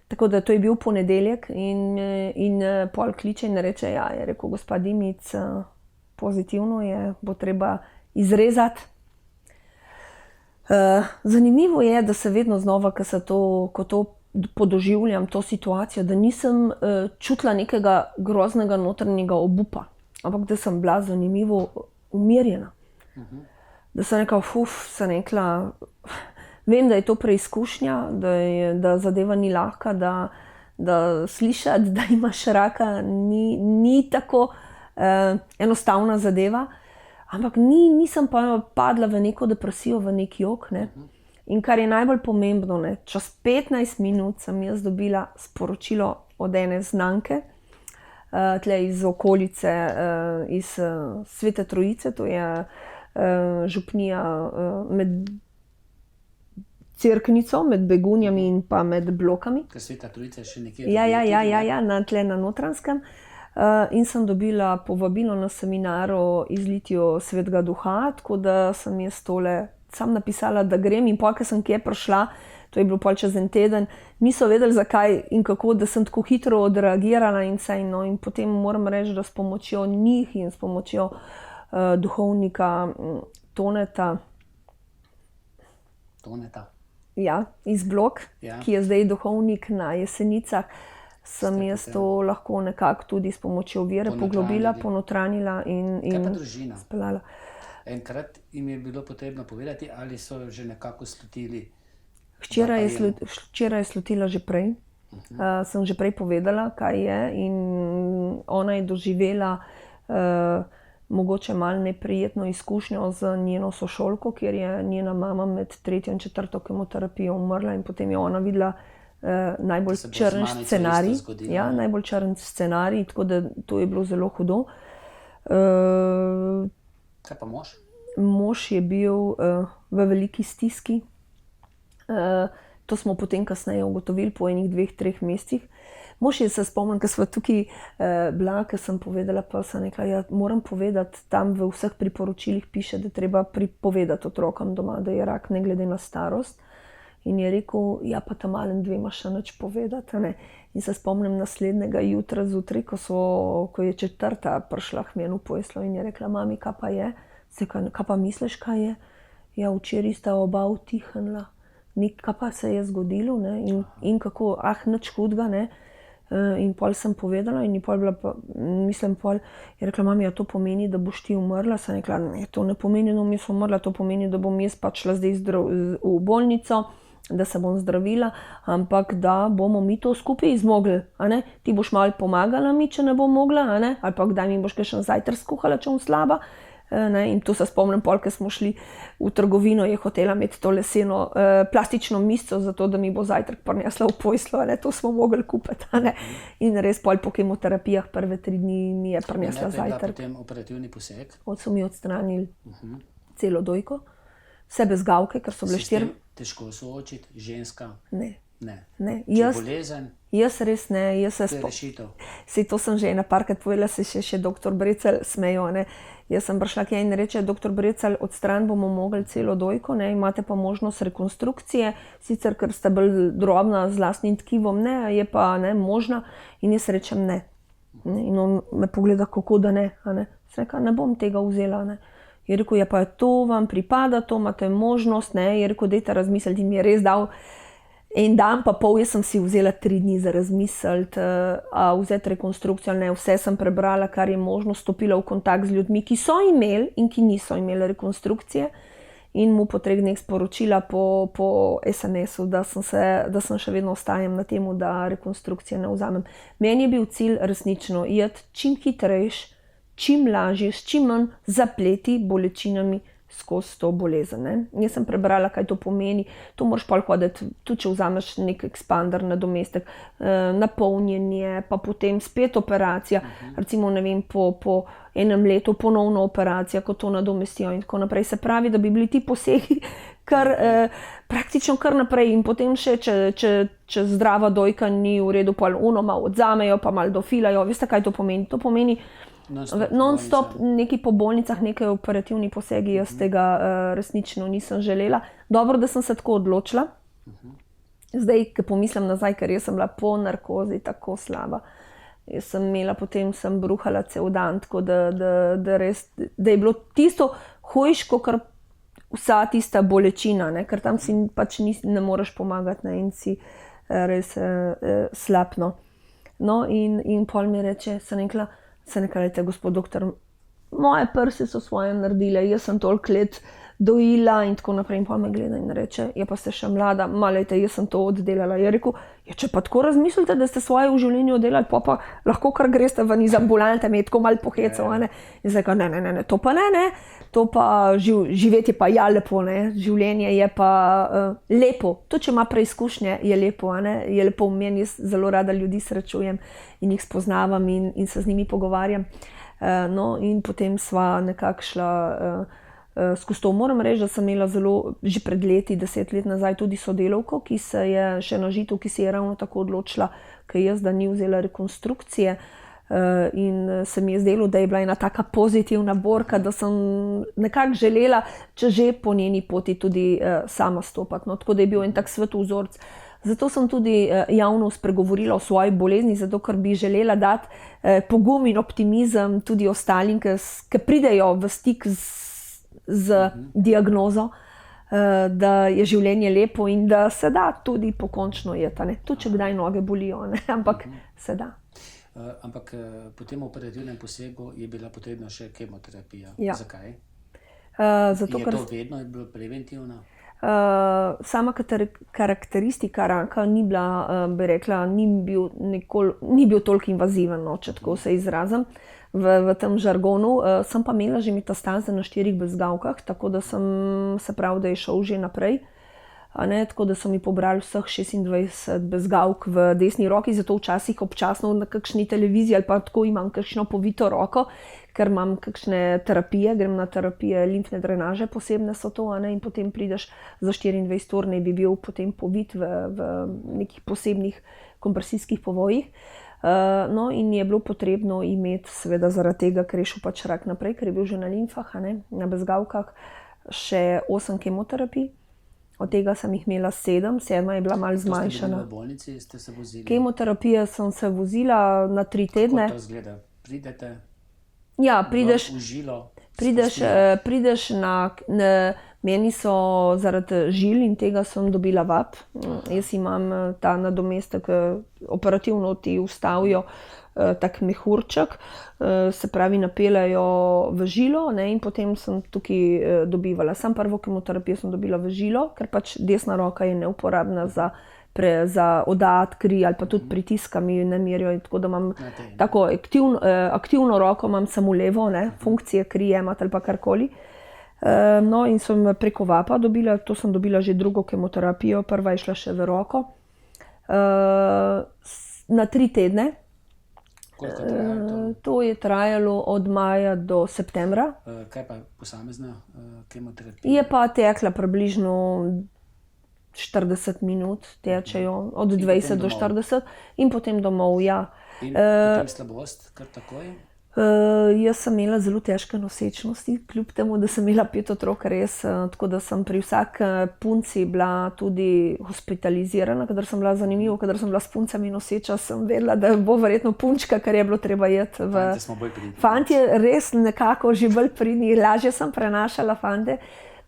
tako da to je bil ponedeljek in pol kliče in reče, ja, je rekel, gospa Dimic, pozitivno je, bo treba izrezati. Zanimivo je, da se vedno znova, ko to podoživljam to situacijo, da nisem čutila nekega groznega notranjega obupa, ampak da sem bila zanimivo umirjena. Da sem rekla, sem rekla, vem, da je to preizkušnja, da zadeva ni lahka, da slišati, da imaš raka, ni tako enostavna zadeva, ampak nisem pa padla v neko depresijo, v nek jok, ne. In kar je najbolj pomembno, čez 15 minut sem jaz dobila sporočilo od ene znanke, tle iz okolice, iz Svete Trojice, to je župnija med Cerknico, med Begunjami in pa med Blokami. Ker Sveta Trojica je še nekje. Ja, tle na Notranjskem. In sem dobila povabilo na seminar o izlitju Svetega Duha, tako da sem jaz tole sam napisala, da grem in pol, ko sem kje prišla, to je bilo pol čez en teden, niso vedeli zakaj in kako, da sem tako hitro odreagirala in vse. No, in potem moram reči, da s pomočjo njih in s pomočjo duhovnika Toneta, Ja, iz Blok, ki je zdaj duhovnik na Jesenicah, sem jaz to lahko nekako tudi s pomočjo vere poglobila, ponotranila in Kaj pa družina? speljala. Enkrat jim je bilo potrebno povedati, ali so že nekako slutili? Hčera je slutila že prej. Sem že prej povedala, kaj je, in ona je doživela mogoče malo neprijetno izkušnjo z njeno sošolko, kjer je njena mama med 3. in 4. kemoterapijo umrla, in potem je ona videla najbolj črn scenarij. Ja, najbolj črn scenarij, tako da to je bilo zelo hudo. Kaj pa mož? Mož je bil v veliki stiski. To smo potem kasneje ugotovili po 1, 2, 3 mesecih. Mož je se spomnil, ko sva tukaj bila, ko sem povedala, pa sem rekla, ja, moram povedati, tam v vseh priporočilih piše, da treba pripovedati otrokom doma, da je rak ne glede na starost. In je rekel, ja, pa ta malen dvema še nič povedati, ne. In se spomnim naslednjega jutra zjutraj, ko je 4. prišla k meni v posteljo in je rekla, mami, kaj pa je? Kaj pa misliš, kaj je? Ja, včeraj sta oba utihnila. Kaj pa se je zgodilo, ne? In kako, nič hudega, ne? In pol sem povedala in je pol bila pa, je rekla, mami, ja to pomeni, da boš ti umrla? Sem rekla, ne, to ne pomeni, da bom jaz umrla, to pomeni, da bom jaz pač šla zdaj v bolnico, da se bom zdravila, ampak da bomo mi to skupaj zmogli, a ne? Ti boš malo pomagala mi, če ne bom mogla, a ne? Ali pa kdaj mi boš kakšen zajtrk skuhala, če bom slaba. Ne? In to se spomnim, pol, ko smo šli v trgovino, je hotela imeti to leseno plastično mizo, zato da mi bo zajtrk prinesla v posteljo, ne? To smo mogli kupiti, a ne? In res pol po kemoterapijah prve 3 dni mi je prinesla zajtrk. Potem operativni poseg? So mi odstranili celo dojko, vse bez gavke, ker so bile 4. Težko soočiti, ženska? Ne. Ne. Če bolezen? Jaz res ne. To je rešitev. Sej to sem že ena parkrat povedala, se še dr. Brecelj smejo, ne. Jaz sem prišla k njej in reče, dr. Brecelj, odstran bomo mogli celo dojko, ne, imate pa možnost rekonstrukcije, sicer ker ste bolj drobna z lastnim tkivom, ne, je pa ne, možna. In jaz rečem ne. In on me pogleda, kako da ne, a ne. Sem rekla, ne bom tega vzela, ne. Je rekel, ja pa to vam pripada, to imate možnost, ne. Je rekel, dajte razmisliti, in mi je res dal 1 dan pa pol, jaz sem si vzela 3 dni za razmisliti, a vzeti rekonstrukcijo ali ne. Vse sem prebrala, kar je možno, stopila v kontakt z ljudmi, ki so imeli in ki niso imeli rekonstrukcije, in mu po 3 dneh sporočila po SMS-u, da sem še vedno ostajam na temu, da rekonstrukcije ne vzamem. Meni je bil cilj resnično iti čim hitrejš, čim lažje, s čim manj zapleti, bolečinami skozi to bolezen. Ne? Jaz sem prebrala, kaj to pomeni. To moraš pol hoditi, tudi če vzameš nek ekspander, nadomestek, napolnjenje, pa potem spet operacija. Recimo, ne vem, po 1 letu ponovno operacija, ko to nadomestijo in tako naprej. Se pravi, da bi bili ti posegi praktično kar naprej, in potem še, če zdrava dojka ni v redu, pol malo odzamejo, pa malo dofilajo. Veste, kaj to pomeni? To pomeni non-stop neki po bolnicah, nekaj operativni posegi. Jaz tega resnično nisem želela. Dobro, da sem se tako odločila. Zdaj, ko pomislim nazaj, ker jaz sem bila po narkozi tako slaba. Jaz sem imela, potem sem bruhala cel dan, tako da res, da je bilo tisto hujše, kot vsa tista bolečina, ne? Ker tam si pač ne moreš pomagati, ne? In si res slab, no. No, in pol mi reče, sem rekla, gospod doktor, moje prsi so svoje naredile, jaz sem toliko let dojila in tako naprej. In pol me gleda in reče, ja pa ste še mlada, jaz sem to oddelala. Je rekel, ja če pa tako razmislite, da ste svoje v življenju oddelali, pa lahko kar greste ven iz ambulante, me je tako malo pohecal, ne. In zdaj, ne, to pa ne, to pa živeti je pa ja lepo, ne, življenje je pa lepo. To, če ima preizkušnje, je lepo, ne, je lepo. Meni, jaz zelo rada ljudi srečujem in jih spoznavam in se z njimi pogovarjam. No, in potem sva nekako šla skozi to. Moram reči, da sem imela že pred leti, 10 let nazaj, tudi sodelavko, ki se je še na Žitu, ki se je ravno tako odločila, kot jaz, da ni vzela rekonstrukcije. In se mi je zdelo, da je bila ena taka pozitivna borka, da sem nekako želela, če že po njeni poti tudi sama stopati. No, tako da je bil en tak svetov vzorec. Zato sem tudi javno spregovorila o svoji bolezni, zato ker bi želela dati pogum in optimizem tudi ostalim, ki pridejo v stik z diagnozo, da je življenje lepo in da se da tudi pokončno jeti. Tudi če kdaj noge bolijo, ne? Ampak se da. Ampak po tem operativnem posegu je bila potrebna še kemoterapija. Ja. Zakaj? Zato, Je ker to vedno bilo preventivno? sama karakteristika raka ni bila, bi rekla, ni bil toliko invaziven, no, če tako se izrazim v tem žargonu. Sem pa imela že metastaze na 4 bezgavkah, tako da se pravi, da je šel že naprej. Tako da so mi pobrali vseh 26 bezgavk v desni roki, zato včasih občasno na kakšni televiziji ali pa tako imam kakšno povito roko, ker imam kakšne terapije, grem na terapije limfne drenaže, posebne so to, in potem prideš za 24 ur, ne bi bil potem povit v nekih posebnih kompresijskih povojih. No, in je bilo potrebno imeti, seveda zaradi tega, ker je šel pač rak naprej, ker je bil že na limfah, na bezgavkah, še 8 kemoterapij. Od tega sem jih imela 7, 7 je bila malo zmanjšana. V bolnici ste se vozili? Kemoterapije sem se vozila na 3 tedne. Kako to izgleda? Pridete Ja, prideš v žilo? Prideš meni so zaradi žil in tega sem dobila VAP. Jaz imam ta nadomestek, operativno ti vstavijo tak mehurček, se pravi napeljajo v žilo, in potem sem tukaj dobivala. Sam prvo kemoterapijo sem dobila v žilo, ker pač desna roka je neuporabna za oddajati kri ali pa tudi pritiska mi ne merijo, tako da imam tako aktivno roko, imam samo levo, funkcije kri jemati ali pa karkoli. No, in sem preko VAP-a dobila, to sem dobila že drugo kemoterapijo, prva je šla še v roko. Na 3 tedne. Koliko traja to? To je trajalo od maja do septembra. Kaj pa posamezna kemoterapija? Je pa tekla približno 40 minut, tečejo od 20 do 40 in potem domov, ja. In potem slabost, kar takoj? Jaz sem imela zelo težke nosečnosti, kljub temu, da sem imela 5 otrok, res, tako da sem pri vsaki punci bila tudi hospitalizirana, kadar sem bila zanimiva, kadar sem bila s puncami noseča, sem vedela, da bo verjetno punčka, kar je bilo treba jeti. Fantje smo bolj pridni. Fantje res nekako že bolj pridni, lažje sem prenašala fante.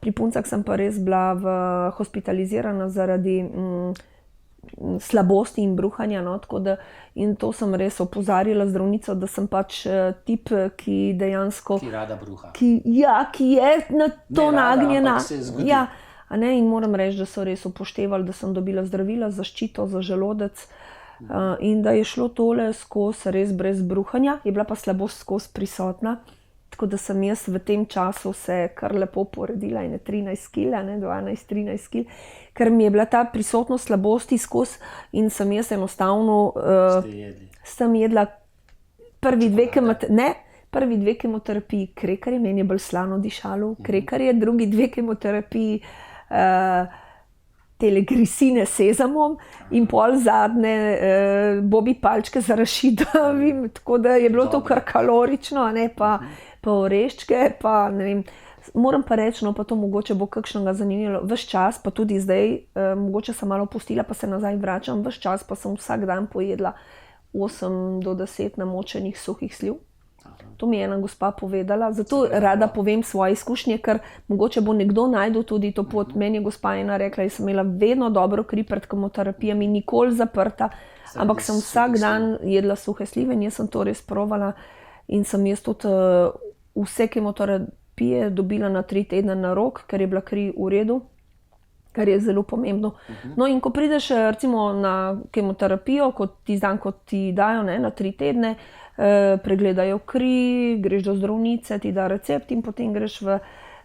Pri puncah sem pa res bila hospitalizirana zaradi slabosti in bruhanja, tako da in to sem res opozarjala zdravnico, da sem pač tip, ki dejansko... Ki rada bruha. Ki je na to nagnjena. Ampak se zgodi. Ja, in moram reči, da so res upoštevali, da sem dobila zdravila, zaščito za želodec in da je šlo tole skozi res brez bruhanja, je bila pa slabost skozi prisotna. Tako da sem jaz v tem času se kar lepo poredila, 13 kg, 12-13 kg, ker mi je bila ta prisotnost slabosti skozi in sem jaz enostavno sem jedla prvi dve kemoterapiji krekarje, meni je bolj slano dišalo krekarje, drugi 2 kemoterapiji tele grisine s sezamom in pol zadnje bobi palčke za rašidovim, tako da je bilo to kar kalorično, pa oreščke, pa ne vem. Moram pa reči, pa to mogoče bo kakšnega zanimalo, ves čas, pa tudi zdaj, mogoče sem malo pustila, pa se nazaj vračam, ves čas pa sem vsak dan pojedla 8 do 10 namočenih suhih sliv. To mi je ena gospa povedala, zato rada povem svoje izkušnje, ker mogoče bo nekdo najdel tudi to pot. Meni je gospa ena rekla, jaz sem imela vedno dobro kri pred kemoterapijami, nikoli zaprta, ampak sem vsak dan jedla suhe slive in jaz sem to res provala in sem jaz tudi vse kemoterapije dobila na 3 tedne na rok, ker je bila kri v redu, kar je zelo pomembno. No in ko prideš recimo na kemoterapijo, kot ti dajo na 3 tedne, pregledajo kri, greš do zdravnice, ti da recept in potem greš v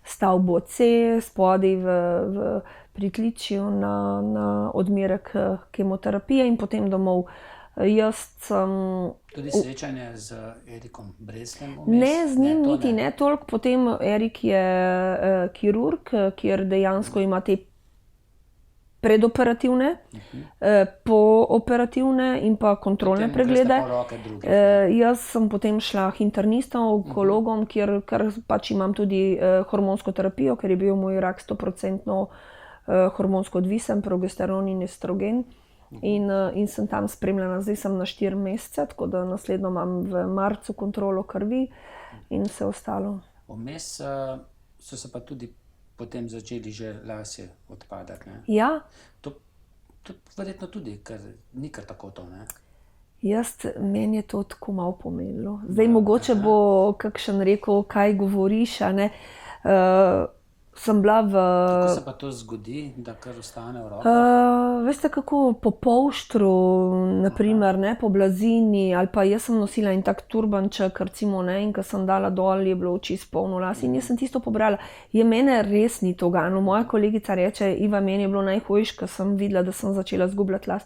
stavbo C, spodaj v pritličju na odmerek kemoterapije in potem domov. Jaz sem... Tudi srečanje z Erikom Breslem? Ne, z njim niti ne toliko. Potem Erik je kirurg, kjer dejansko ima te predoperativne, pooperativne in pa kontrolne preglede. Jaz sem potem šla k internistom, onkologom, kjer pač imam tudi hormonsko terapijo, ker je bil moj rak 100% hormonsko odvisen, progesteron in estrogen. In sem tam spremljena, zdaj sem na 4 mesece, tako da naslednjo imam v marcu kontrolo krvi in vse ostalo. Vmes so se pa tudi potem začeli že lasje odpadati. Ne? Ja, To verjetno tudi, ker ni kar tako to. Ne? meni je to tako malo pomenilo. Zdaj, mogoče bo kakšen rekel, kaj govoriš, a ne. Sem bila Kako se pa to zgodi, da kar ostane v rokah? veste kako, po polštru, naprimer, ne, po blazini, ali pa jaz sem nosila en tak turbanček, recimo, ne, in ko sem dala dol, je bilo čisto polno las in jaz sem tisto pobrala. Mene res ni to ganilo. Moja kolegica reče, Iva, meni je bilo najhujše, ko sem videla, da sem začela zgubljati las.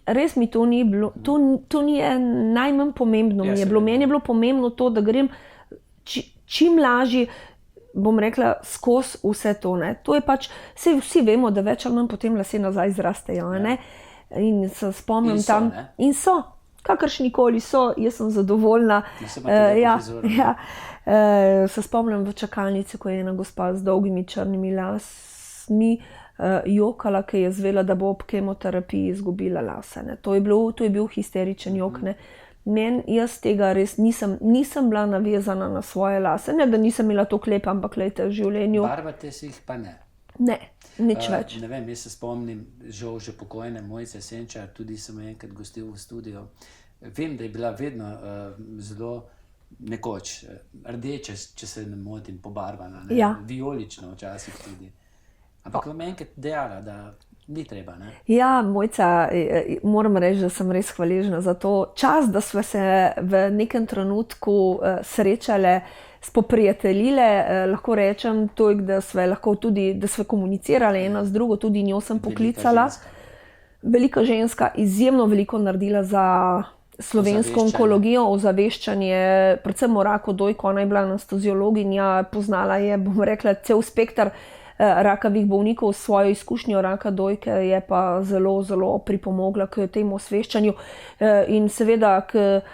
Res mi to ni bilo, to ni najmanj pomembno mi je bilo. Meni je bilo pomembno to, da grem čim lažje, bom rekla, skozi vse to. Ne. To je pač, vsi vemo, da več ali manj potem lasje nazaj zrastejo. Ne. In se spomnim In so, tam. ne. In so, kakršnikoli so, jaz sem zadovoljna. Se pa tudi ja, frizura, ne. ja. Se spomnim v čakalnici, ko je ena gospa z dolgimi črnimi lasmi jokala, ker je zvela, da bo ob kemoterapiji izgubila lase. Ne. To je bil histeričen jok. Ne. Jaz tega res nisem bila navezana na svoje lase. Ne, da nisem imela to lepe, ampak glejte, v življenju. Barvate si jih pa ne. Ne, nič več. Ne vem, jaz se spomnim, žal že pokojne Mojce Senčar, tudi sem jo enkrat gostil v studiu. Vem, da je bila vedno zelo nekoč rdeče, če se ne motim, pobarvana. Ne? Ja. Vijolično včasih tudi. Ampak vam je enkrat dejala, da ni treba. Ne? Ja, Mojca, moram reči, da sem res hvaležna za to. Čas, da sva se v nekem trenutku srečale, spoprijateljile, lahko rečem, to je, da sva lahko tudi, da sva komunicirale ena z drugo, tudi njo sem poklicala. Velika ženska, izjemno veliko naredila za slovensko onkologijo, ozaveščanje, predvsem o raku dojk. Ona je bila anesteziologinja, poznala je, bom rekla, cel spekter rakavih bolnikov. S svojo izkušnjo raka dojke je pa zelo, zelo pripomogla k temu osveščanju in seveda k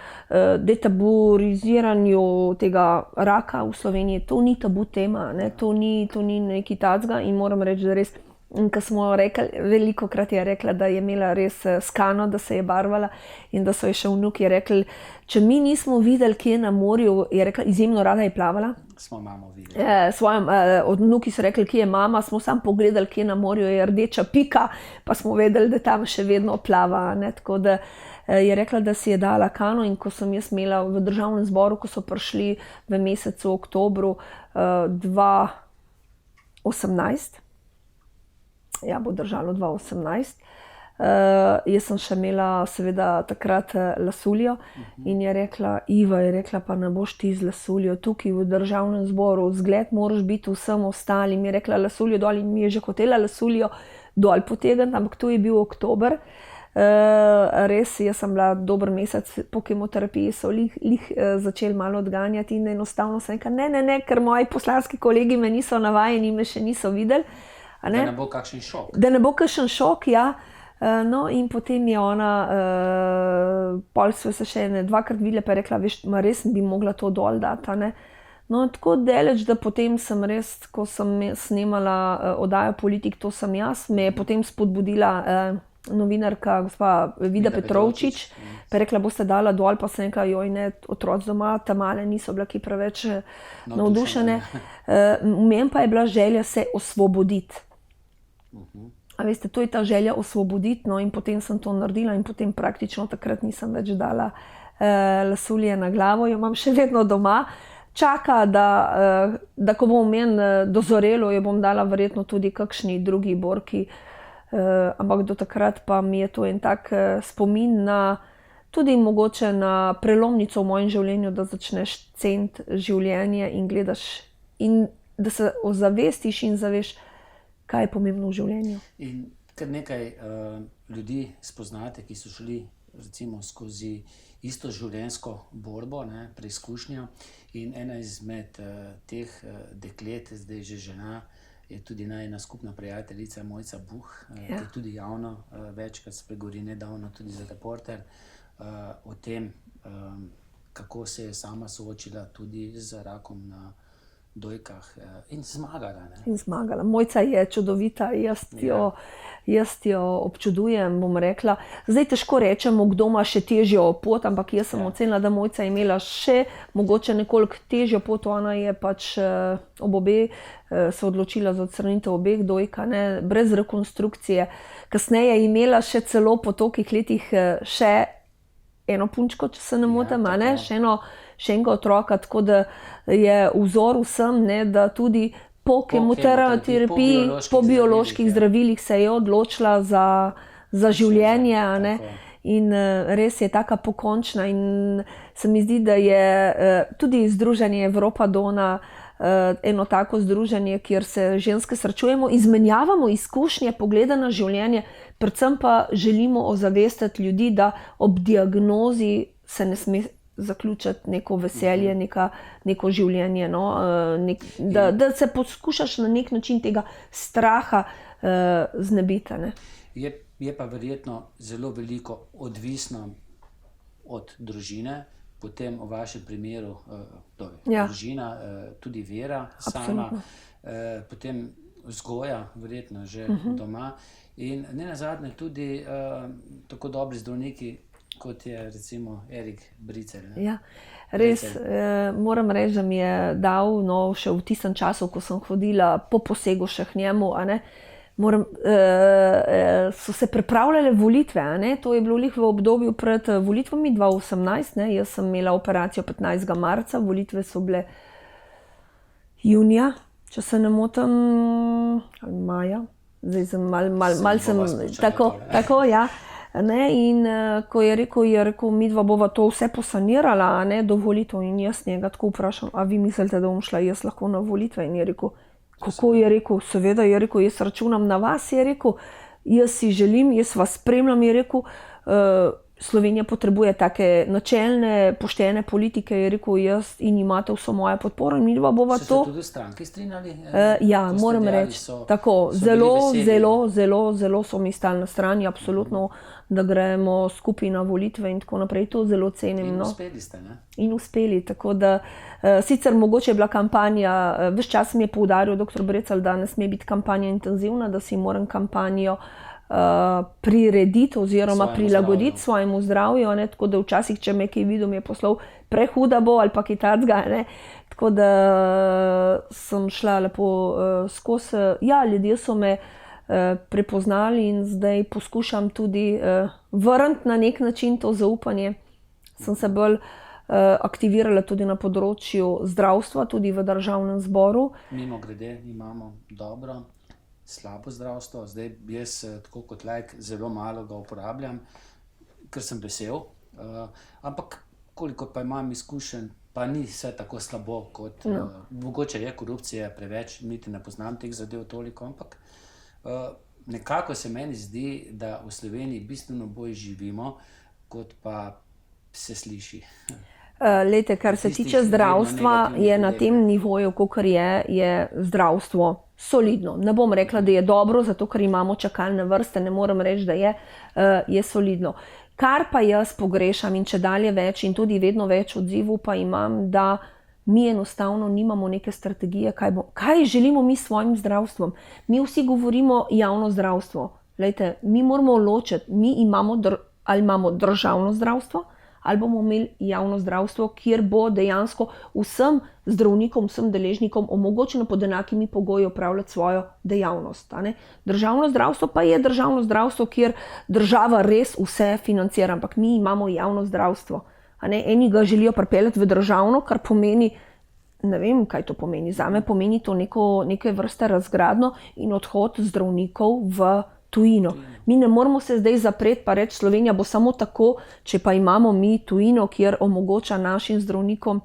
detaburiziranju tega raka v Sloveniji. To ni tabu tema, ne? To ni nekaj takega in moram reči, da res, ko smo rekli, velikokrat je rekla, da je imela res skano, da se je barvala in da so ji še vnuki rekli, če mi nismo videli, kje na morju, je rekla, izjemno rada je plavala. Smo mamo videli. Od vnuki so rekli, kje je mama, smo samo pogledali, kje na morju je rdeča pika, pa smo vedeli, da tam še vedno plava. Ne? Tako da je rekla, da si je dala kano in ko sem jaz imela v Državnem zboru, ko so prišli v mesecu oktobru 2018, ja, bo držalo 2018. Jaz sem še imela seveda takrat lasuljo in je rekla, Iva, je rekla, pa ne boš ti z lasuljo tukaj v Državnem zboru, zgled moraš biti vsem ostalim. Je rekla, lasuljo dol in mi je že hotela lasuljo dol potegniti, ampak to je bil oktober. Res, jaz sem bila dober mesec po kemoterapiji, so lih začeli malo odganjati in enostavno sem rekla, ne, ker moji poslanski kolegi me niso navajeni, me še niso videli. Da ne bo kakšen šok. Da ne bo kakšen šok, ja. No, in potem je ona, pol sva se še dvakrat videla, pa je rekla, veš, res bi mogla to dol dati, ne. No, tako daleč, da potem sem res, ko sem snemala oddajo Politik, to sem jaz, me je potem spodbudila novinarka, gospa Vida Petrovčič, pa je rekla, boste dala dol, pa sem rekla, joj ne, otroci doma, tamale niso bila ki preveč navdušene. Meni pa je bila želja se osvoboditi. A veste, to je ta želja osvoboditi, no, in potem sem to naredila in potem praktično takrat nisem več dala lasulje na glavo, jo imam še vedno doma. Čaka, da ko bom meni dozorelo, jo bom dala verjetno tudi kakšni drugi borki, ampak do takrat pa mi je to en tak spomin na, tudi mogoče na prelomnico v mojem življenju, da začneš ceniti življenje in gledaš in da se ozavestiš in zaveš, kaj je pomembno v življenju. In kar nekaj ljudi spoznate, ki so šli recimo skozi isto življenjsko borbo, ne, preizkušnjo, in ena izmed teh deklet, zdaj že žena, je tudi najina skupna prijateljica Mojca Buh, ki je tudi javno večkrat spregovori, nedavno tudi za Reporter, o tem, kako se je sama soočila tudi z rakom dojkah in zmagala. Ne? In zmagala. Mojca je čudovita, jaz jo občudujem, bom rekla. Zdaj težko rečemo, kdo ima še težjo pot, ampak jaz sem ocenila, da Mojca je imela še mogoče nekoliko težjo pot, ona je pač ob obe se odločila za odstranitev obeh dojka, ne, brez rekonstrukcije. Kasneje je imela še celo po tolikih letih še eno punčko, če se ne motim, ne, še enega otroka, tako da je vzor vsem, ne, da tudi po kemoterapiji, po bioloških zdravilih se je odločila za življenje, ne, in res je taka pokončna in se mi zdi, da je tudi Združenje Evropa Dona eno tako združenje, kjer se ženske srečujemo, izmenjavamo izkušnje, poglede na življenje, predvsem pa želimo ozavestiti ljudi, da ob diagnozi se ne sme zaključiti neko veselje, neko življenje, no? Da se poskušaš na nek način tega straha znebiti. Ne? Je pa verjetno zelo veliko odvisno od družine, potem v vašem primeru družina, tudi vera sama, potem vzgoja, verjetno že doma in ne nazadnje tudi tako dobri zdravniki, kot je recimo Erik Bricelj. Ja, res, moram reči, da mi je dal, no, še v tistem času, ko sem hodila po posegu še k njemu, so se pripravljale volitve, to je bilo v obdobju pred volitvami 2018, jaz sem imela operacijo 15. marca, volitve so bile junija, če se ne motim, ali maja, zdaj sem malo sem, tako, ja. Ne, in ko je rekel, midva bova to vse posanirala, do volitev, in jaz njega tako vprašam, a vi mislite, da bom šla jaz lahko na volitve? In je rekel, kako je rekel, seveda je rekel, jaz računam na vas, je rekel, jaz si želim, jaz vas spremljam, je rekel, Slovenija potrebuje take načelne, poštene politike, je rekel jaz, in imate vso mojo podporo in midva bova to. So se tudi stranki strinjali? Ja, moram reči, tako, zelo so mi stali na strani, absolutno, da gremo skupaj na volitve in tako naprej, to zelo cenim. In uspeli ste, ne? In uspeli, tako da, sicer mogoče je bila kampanja, ves čas mi je poudaril dr. Brecelj, da ne sme biti kampanja intenzivna, da si moram kampanjo prirediti oziroma prilagoditi svojemu zdravju, tako da včasih, če me kaj videl, mi je poslal prehuda bo ali pa kaj takega, tako da sem šla lepo skozi. Ja, ljudje so me prepoznali in zdaj poskušam tudi vrniti na nek način to zaupanje. Sem se bolj aktivirala tudi na področju zdravstva, tudi v Državnem zboru. Mimogrede, imamo dobro, slabo zdravstvo. Zdaj jaz tako kot laik zelo malo ga uporabljam, ker sem vesel, ampak koliko pa imam izkušenj, pa ni vse tako slabo, kot mogoče je korupcija preveč, niti ne poznam teh zadev toliko, ampak nekako se meni zdi, da v Sloveniji bistveno bolj živimo, kot pa se sliši. Lejte, kar se tiče zdravstva, je na tem nivoju, kakor je zdravstvo solidno. Ne bom rekla, da je dobro, zato ker imamo čakalne vrste, ne morem reči, da je solidno. Kar pa jaz pogrešam in čedalje več in tudi vedno več odzivov pa imam, da mi enostavno nimamo neke strategije, kaj želimo mi s svojim zdravstvom. Mi vsi govorimo javno zdravstvo. Lejte, mi moramo ločiti, ali imamo državno zdravstvo, ali bomo imeli javno zdravstvo, kjer bo dejansko vsem zdravnikom, vsem deležnikom omogočeno pod enakimi pogoji opravljati svojo dejavnost. Državno zdravstvo pa je državno zdravstvo, kjer država res vse financira, ampak mi imamo javno zdravstvo. Eni ga želijo pripeljati v državno, kar pomeni, ne vem, kaj to pomeni. Zame pomeni to neke vrste razgradnjo in odhod zdravnikov v tujino. Mi ne moramo se zdaj zapreti pa reči, Slovenija bo samo tako, če pa imamo mi tujino, kjer omogoča našim zdravnikom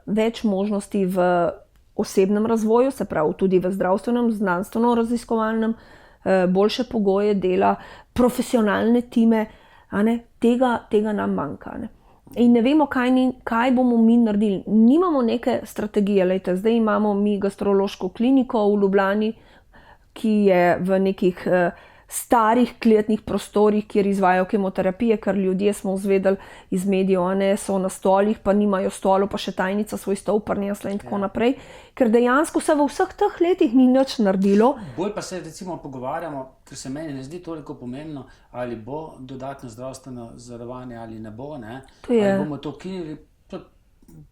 več možnosti v osebnem razvoju, se pravi tudi v zdravstvenem, znanstveno-raziskovalnem, boljše pogoje dela, profesionalne time, tega nam manjka. In ne vemo, kaj bomo mi naredili. Nimamo neke strategije. Lejte, zdaj imamo mi gastrološko kliniko v Ljubljani, ki je v nekih starih kletnih prostorih, kjer izvajajo kemoterapije, ker ljudje smo izvedeli iz medijev, so na stolih, pa nimajo stolov, pa še tajnica svoj stol prinesla in tako naprej. Ker dejansko se v vseh teh letih ni nič naredilo. Bolj pa se recimo pogovarjamo, ker se meni ne zdi toliko pomembno, ali bo dodatno zdravstveno zavarovanje ali ne bo, ne? Ali bomo to ukinili.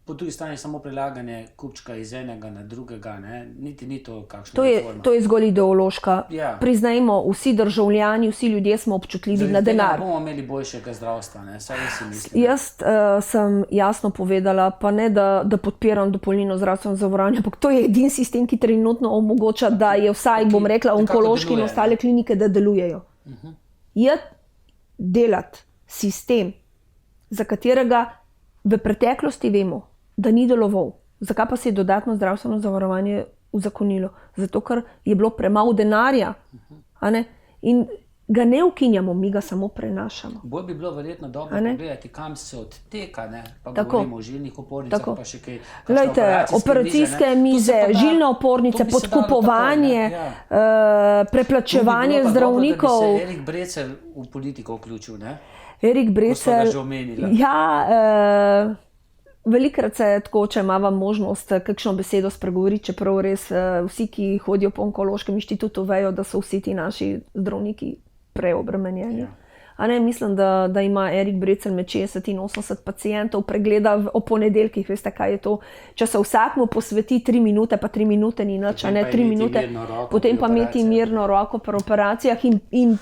Po drugi strani samo prelaganje kupčka iz enega na drugega, ne? Niti ni to kakšna reforma. To je zgolj ideološka. Priznajmo, vsi državljani, vsi ljudje smo občutljivi na denar. Ne bomo imeli boljšega zdravstva, ne? Saj si mislim. Jaz sem jasno povedala, pa ne, da podpiram dopolnilno zdravstveno zavarovanje, ampak to je edini sistem, ki trenutno omogoča, da je vsaj, bom rekla, onkološki in ostale klinike, da delujejo. Je delati sistem, za katerega v preteklosti vemo, da ni deloval. Zakaj pa se je dodatno zdravstveno zavarovanje uzakonilo? Zato, ker je bilo premalo denarja. In ga ne ukinjamo, mi ga samo prenašamo. Bolj bi bilo verjetno dobro pogledati, kam se odteka, ne? Pa govorimo o žilnih opornicah, pa še kaj. Glejte, operacijske mize, žilne opornice, podkupovanje, preplačevanje zdravnikov. Da bi se Erik Brecelj v politiko vključil, ne? Erik Brecelj, velikrat se tako, če imamo možnost kakšno besedo spregovoriti, čeprav res vsi, ki hodijo po onkološkem inštitutu, vejo, da so vsi ti naši zdravniki preobremenjeni. Mislim, da ima Erik Brecelj med 60 in 80 pacientov, pregleda o ponedeljkih, veste, kaj je to. Če se vsakmu posveti 3 minute, pa 3 minute ni nič, 3 minute, potem pa imeti mirno roko pri operacijah in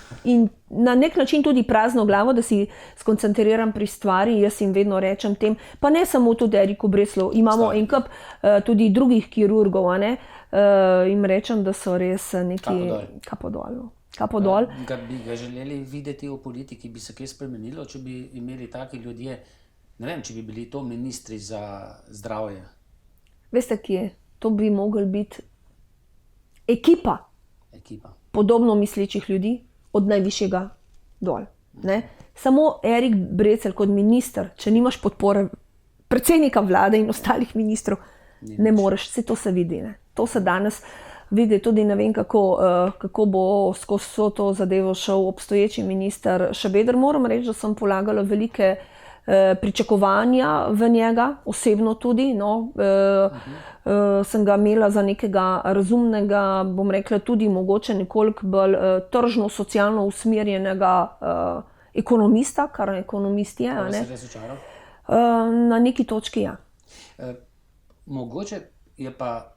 na nek način tudi prazno glavo, da si skoncentriram pri stvari. Jaz jim vedno rečem tem, pa ne samo tudi Eriku Brecelju, imamo en kup tudi drugih kirurgov, jim rečem, da so res neki kapodolno. Bi ga želeli videti v politiki, bi se kaj spremenilo, če bi imeli taki ljudje, ne vem, če bi bili to ministri za zdravje? Veste, kje? To bi mogli biti ekipa podobno mislečih ljudi od najvišjega dol. Samo Erik Brecelj kot minister, če nimaš podpore predsednika vlade in ostalih ministrov, ne moreš, vse to se vidi. To se danes vidi tudi, ne vem, kako bo skozi vso to zadevo šel obstoječi minister Šabeder. Moram reči, da sem polagala velike pričakovanja v njega, osebno tudi. Sem ga imela za nekega razumnega, bom rekla tudi mogoče nekoliko bolj tržno, socialno usmerjenega ekonomista, kar ekonomist je. Se razočaral? Na neki točki, ja. Mogoče je pa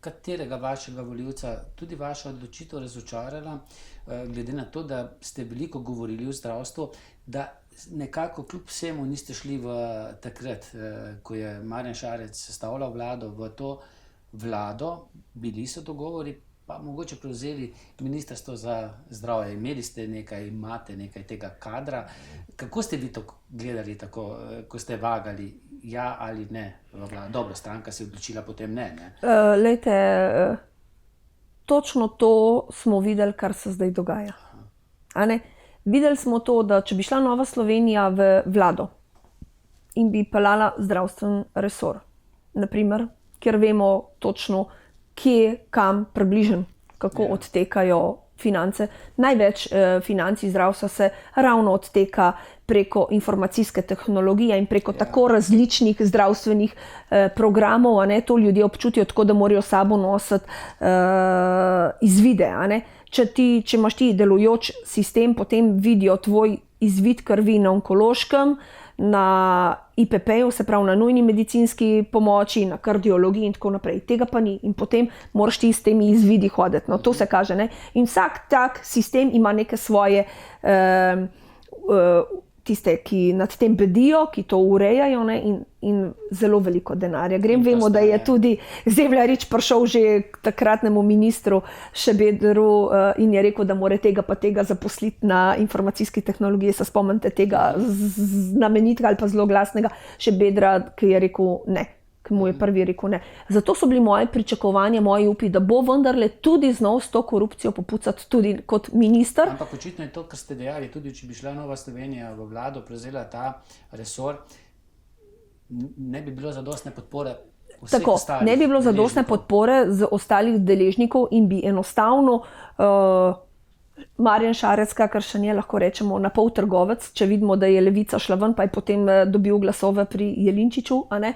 katerega vašega volivca tudi vaša odločitev razočarala, glede na to, da ste veliko govorili o zdravstvu, da nekako kljub vsemu niste šli v takrat, ko je Marjan Šarec sestavljal vlado, v to vlado, bili so dogovori, pa mogoče prevzeli Ministrstvo za zdravje. Imate nekaj tega kadra. Kako ste vi to gledali tako, ko ste vagali ja ali ne v vlado? Dobro, stranka se je odločila, potem ne. Lejte, točno to smo videli, kar se zdaj dogaja. Videli smo to, da če bi šla Nova Slovenija v vlado in bi peljala zdravstven resor, naprimer, ker vemo točno, kje, kam, približno, kako odtekajo finance. Največ financ iz zdravstva se ravno odteka preko informacijske tehnologije in preko tako različnih zdravstvenih programov. To ljudje občutijo tako, da morajo s sabo nositi izvide. Če imaš ti delujoč sistem, potem vidijo tvoj izvid krvi na onkološkem, na IPP-ju, se pravi na nujni medicinski pomoči, na kardiologiji in tako naprej. Tega pa ni. In potem moraš ti s temi izvidi hoditi. To se kaže. In vsak tak sistem ima neke svoje tiste, ki nad tem bedijo, ki to urejajo in zelo veliko denarja. Vemo, da je tudi Zemljarič prišel že takratnemu ministru Šabedru in je rekel, da mora tega pa tega zaposliti na informacijski tehnologiji. Se spomnite tega znamenitega ali pa zelo glasnega Šabedra, ki je rekel ne. Ki mu je prvi rekel ne. Zato so bili moje pričakovanja, moji upi, da bo vendarle tudi znal s to korupcijo popucati tudi kot minister. Ampak očitno je to, kar ste dejali, tudi če bi šla Nova Slovenija v vlado, prevzela ta resor, ne bi bilo zadostne podpore Tako, ne bi bilo zadostne podpore z ostalih deležnikov in bi enostavno Marjan Šarec, kakršen je, lahko rečemo, na pol trgovec, če vidimo, da je Levica šla ven, pa je potem dobil glasove pri Jelinčiču, a ne,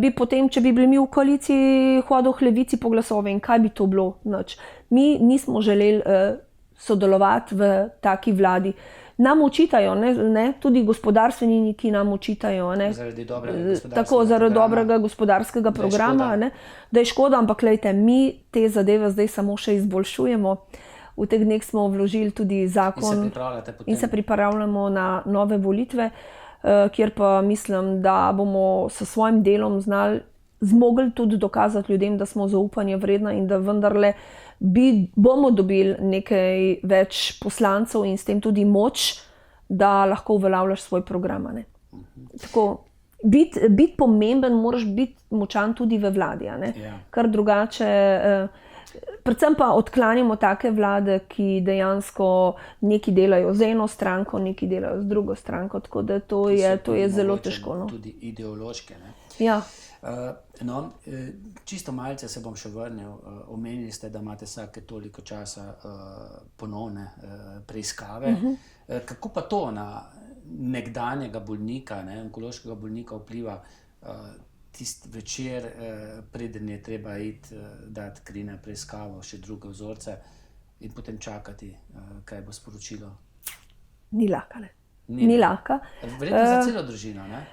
bi potem, če bi bili mi v koaliciji, hodil k Levici po glasove in kaj bi to bilo? Nič. Mi nismo želeli sodelovati v taki vladi. Nam očitajo, ne, tudi gospodarstveniki nam očitajo, ne, zaradi dobrega gospodarskega programa, ne, da je škoda, ampak glejte, mi te zadeve zdaj samo še izboljšujemo. V teh dneh smo vložili tudi zakon in se pripravljamo na nove volitve, kjer pa mislim, da bomo s svojim delom zmogli tudi dokazati ljudem, da smo zaupanje vredna in da vendarle bomo dobili nekaj več poslancev in s tem tudi moč, da lahko uveljavljaš svoj program. Ne. Tako, biti pomemben, moraš biti močan tudi v vladi, ne. Kar drugače, predvsem pa odklanjamo take vlade, ki dejansko neki delajo z eno stranko, neki delajo z drugo stranko, tako da to je zelo težko. No. Tudi ideološke. Ne. Ja. Čisto malce se bom še vrnil. Omenili ste, da imate vsake toliko časa ponovne preiskave. Kako pa to na nekdanjega bolnika, onkološkega bolnika vpliva tisti večer, preden je treba iti dati kri na preiskavo, še druge vzorce in potem čakati, kaj bo sporočilo? Ni lahko, ne. Ni lahko. Verjetno za celo družino, ne?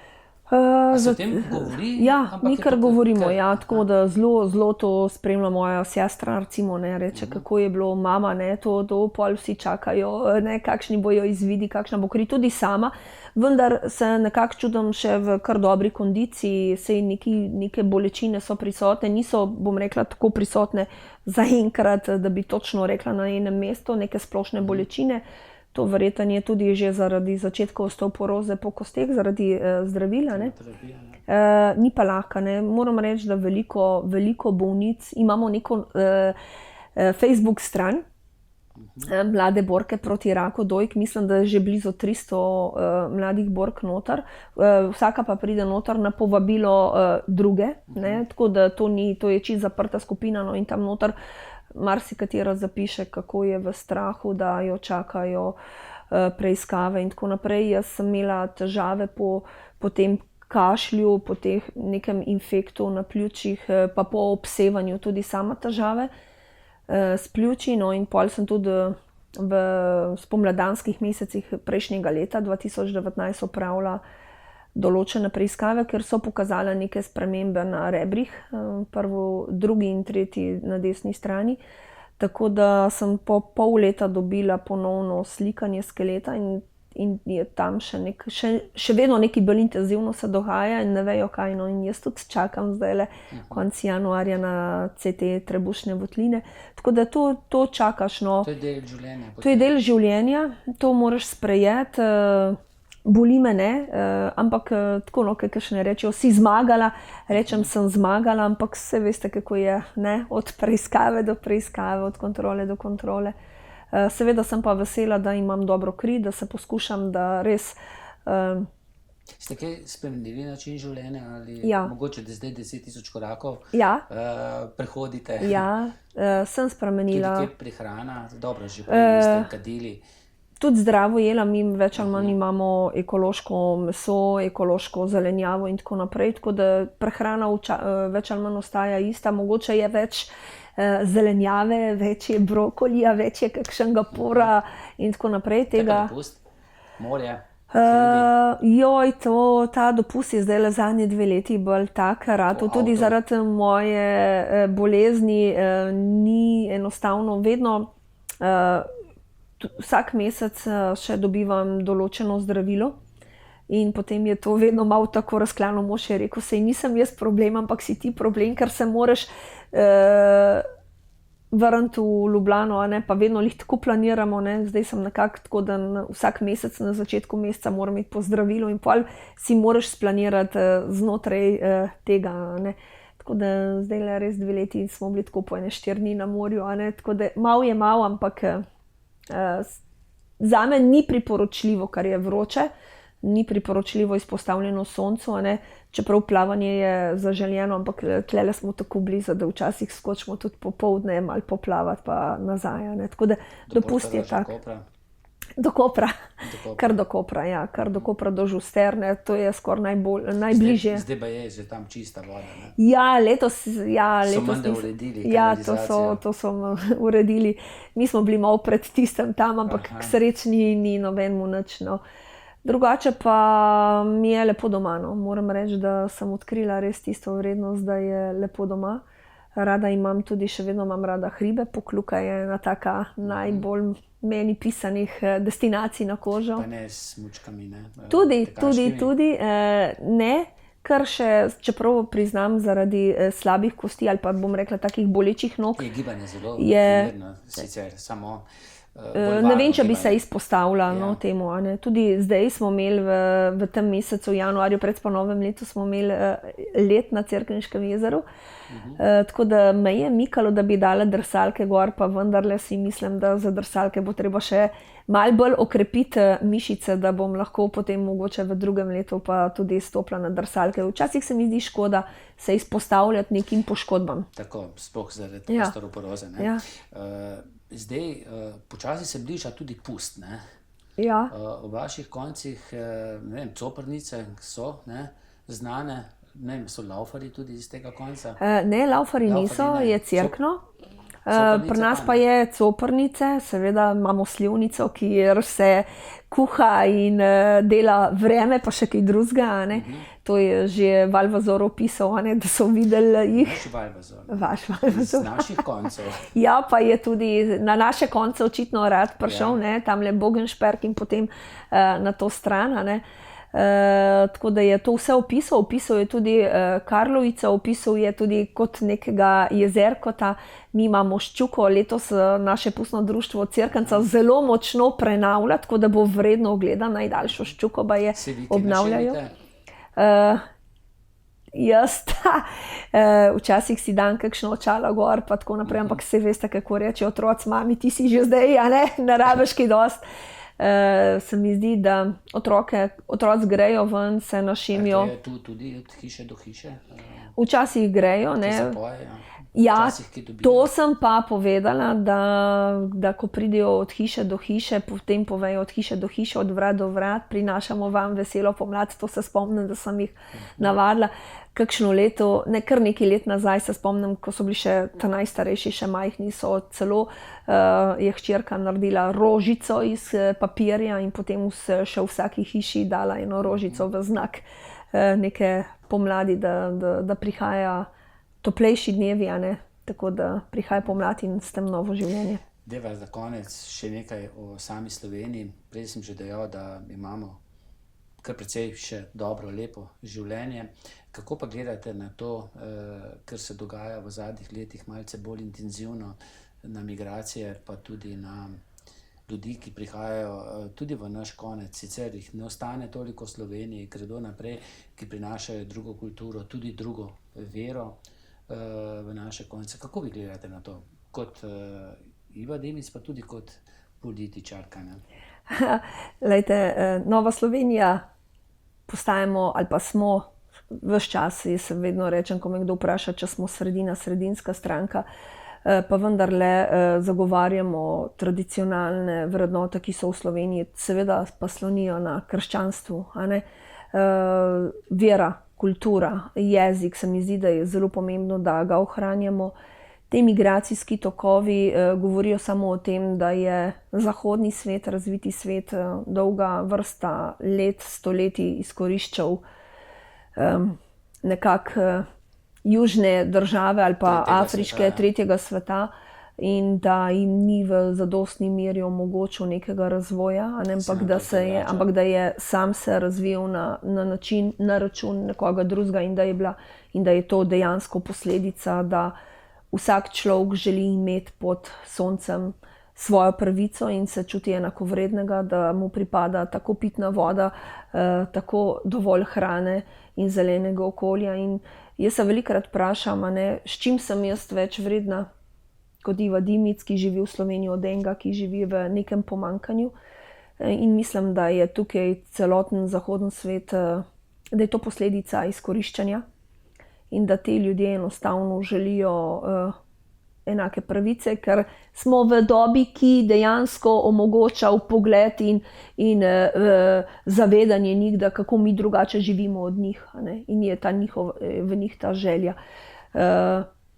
Se o tem govori? Ja, mi kar govorimo, tako da zelo to spremlja moja sestra, recimo, ne, reče, kako je bilo mama, ne, to pol vsi čakajo, ne, kakšni bojo izvidi, kakšna bo kri, tudi sama, vendar se nekako čudim še v kar dobri kondiciji, sej neke bolečine so prisotne, niso, bom rekla, tako prisotne zaenkrat, da bi točno rekla na enem mestu, neke splošne bolečine. To verjetno je tudi že zaradi začetka osteoporoze po kosteh, zaradi zdravila. Ne. Ni pa lahko. Ne. Moram reči, da veliko bolnic, imamo neko Facebook stran, Mlade borke proti raku dojk, mislim, da je že blizu 300 mladih bork noter. Vsaka pa pride noter na povabilo druge, ne. Tako da to je čisto zaprta skupina, no, in tam noter marsikatera zapiše, kako je v strahu, da jo čakajo preiskave in tako naprej. Jaz sem imela težave po tem kašlju, po teh nekem infektu na pljučih, pa po obsevanju tudi sama težave s pljuči. No, in pol sem tudi v spomladanskih mesecih prejšnjega leta, 2019, opravila določene preiskave, ker so pokazale neke spremembe na rebrih, prvo, drugi in tretji na desni strani. Tako da sem po pol leta dobila ponovno slikanje skeleta in je tam še vedno nekaj bolj intenzivno se dogaja in ne vejo kaj. No, in jaz tudi čakam zdajle konec januarja na CT trebušne votline. Tako da to čakaš. No. To je del življenja. To je del življenja, to moraš sprejeti. Boli me, ne, ampak tako, no, kakšne rečejo, si zmagala, rečem, sem zmagala, ampak vse veste, kako je, ne, od preiskave do preiskave, od kontrole do kontrole. Seveda sem pa vesela, da imam dobro kri, da se poskušam, da res... Ste kaj spremenili način življenja ali mogoče, da zdaj 10 000 korakov prehodite? Ja, sem spremenila. Tudi kje prehrana, dobro, že prej ste kadili. Tudi zdravo jela, mi več ali manj imamo ekološko meso, ekološko zelenjavo in tako naprej, tako da prehrana več ali manj ostaja ista, mogoče je več zelenjave, več je brokolija, več je kakšnega pora in tako naprej. Tega dopust? Morje? Ta dopust je zdaj le zadnje 2 leti bolj tak, tudi zaradi moje bolezni ni enostavno vedno. Vsak mesec še dobivam določeno zdravilo in potem je to vedno malo tako razklano. Mož je rekel, sej nisem jaz problem, ampak si ti problem, ker se moraš vrniti v Ljubljano, ne, pa vedno lih tako planiramo, ne. Zdaj sem nekako tako, da vsak mesec na začetku meseca moram iti po zdravilo in pol si moraš splanirati znotraj tega, ne. Tako da zdaj le res 2 leti smo bili tako po ene 4 dni na morju, ne. Tako da malo je ampak zame ni priporočljivo, kar je vroče, ni priporočljivo izpostavljeno soncu, a ne, čeprav plavanje je zaželjeno, ampak tlele smo tako blizu, da včasih skočimo tudi popoldne malo poplavati pa nazaj, a ne, tako da dopust je tak. Do Kopra, kar do Kopra, ja, kar do Kopra do Žusterne, to je skoraj najbližje. Zdaj pa je že tam čista voda, ne? Ja, letos So menda uredili ja, kanalizacijo. to so uredili. Mi smo bili malo pred tistem tam, ampak k sreči ni nobenemu nič, no. Drugače pa mi je lepo doma, no. Moram reči, da sem odkrila res tisto vrednost, da je lepo doma. Rada imam tudi, še vedno imam rada hribe, Pokljuka je ena taka najbolj meni pisanih destinacij na kožo. Pa ne s smučkami, ne? Tudi, ne, kar še, čeprav priznam, zaradi slabih kosti ali pa bom rekla takih bolečih nog. Je gibanje zelo primerno, sicer samo ne vem, če bi se izpostavila temu, a ne. Tudi zdaj smo imeli v tem mesecu, v januarju, pred po novem letu smo imeli let na Cerkniškem jezeru. Tako da me je mikalo, da bi dala drsalke gor, pa vendarle si mislim, da za drsalke bo treba še malo bolj okrepiti mišice, da bom lahko potem mogoče v drugem letu pa tudi stopila na drsalke. Včasih se mi zdi škoda se izpostavljati nekim poškodbam. Tako, sploh zaradi osteoporoze, ne? Ja. Zdaj, počasi se bliža tudi pust, ne? Ja. V vaših koncih, ne vem, Coprnice so, ne, znane, ne vem, so laufarji tudi iz tega konca? Ne, laufarji niso, je Cerkno. Pri nas pa je Coprnice, seveda imamo Slivnico, kjer se kuha in dela vreme, pa še kaj drugega, a ne. To je že Valvazor opisal, a ne, da so videli jih. Vaš Valvazor. Iz naših koncev. Ja, pa je tudi na naše konce očitno rad prišel, ne, tamle Bogenšperk in potem na to stran, a ne. Tako da je to vse opisal je tudi Karlovico, opisal je tudi kot nekega jezerkota. Mi imamo Ščuko, letos naše pustno društvo Cerknica zelo močno prenavlja, tako da bo vredno ogledati, najdaljšo Ščuko pa je obnavljajo. Jaz včasih si dam kakšno očala gor, pa tako naprej, ampak se veste, kako reče otroci, mami, ti si že zdaj, a ne, ne rabiš kaj dosti. Se mi zdi, da otroci grejo ven, se našimijo. A to je tu tudi od hiše do hiše? Včasih grejo, ne. Ki zapojejo? Ja, to sem pa povedala, da ko pridejo od hiše do hiše, potem povejo od hiše do hiše, od vrat do vrat, prinašamo vam veselo pomlad. To se spomnim, da sem jih navadila. Kakšno leto, ne kar nekaj let nazaj se spomnim, ko so bili še ta najstarejši, še majhni, so celo je hčerka naredila rožico iz papirja in potem še v vsaki hiši dala eno rožico v znak neke pomladi, da prihaja toplejši dnevi, a ne, tako da prihaja pomlad in s tem novo življenje. Deva za konec še nekaj o sami Sloveniji. Prej sem že dejal, da imamo kar precej še dobro, lepo življenje. Kako pa gledate na to, kar se dogaja v zadnjih letih malce bolj intenzivno, na migracije, pa tudi na ljudi, ki prihajajo tudi v naš konec, sicer jih ne ostane toliko v Sloveniji, gredo naprej, ki prinašajo drugo kulturo, tudi drugo vero v naše konce. Kako vi gledate na to? Kot Iva Dimic, pa tudi kot političarka, ne? Glejte, Nova Slovenija postajamo ali pa smo ves čas, jaz vedno rečem, ko me kdo vpraša, če smo sredinska stranka, pa vendarle zagovarjamo tradicionalne vrednote, ki so v Sloveniji, seveda pa slonijo na krščanstvu, a ne. Vera, kultura, jezik, se mi zdi, da je zelo pomembno, da ga ohranjamo. Te migracijski tokovi govorijo samo o tem, da je zahodni svet, razviti svet, dolga vrsta let, stoletij izkoriščal nekako južne države ali pa afriške, tretjega sveta in da jim ni v zadostni meri omogočil nekega razvoja, ampak da je sam se razvijal na način, na račun nekoga drugega in da je to dejansko posledica, da vsak človek želi imeti pod soncem svojo pravico in se čuti enakovrednega, da mu pripada tako pitna voda, tako dovolj hrane in zelenega okolja. In jaz se velikokrat vprašam, s čim sem jaz več vredna kot Iva Dimic, ki živi v Sloveniji, od enega, ki živi v nekem pomanjkanju. in mislim, da je tukaj celoten zahoden svet, da je to posledica izkoriščanja in da ti ljudje enostavno želijo enake pravice, ker smo v dobi, ki dejansko omogoča vpogled in zavedanje njih, da kako mi drugače živimo od njih, ne? In je v njih ta želja.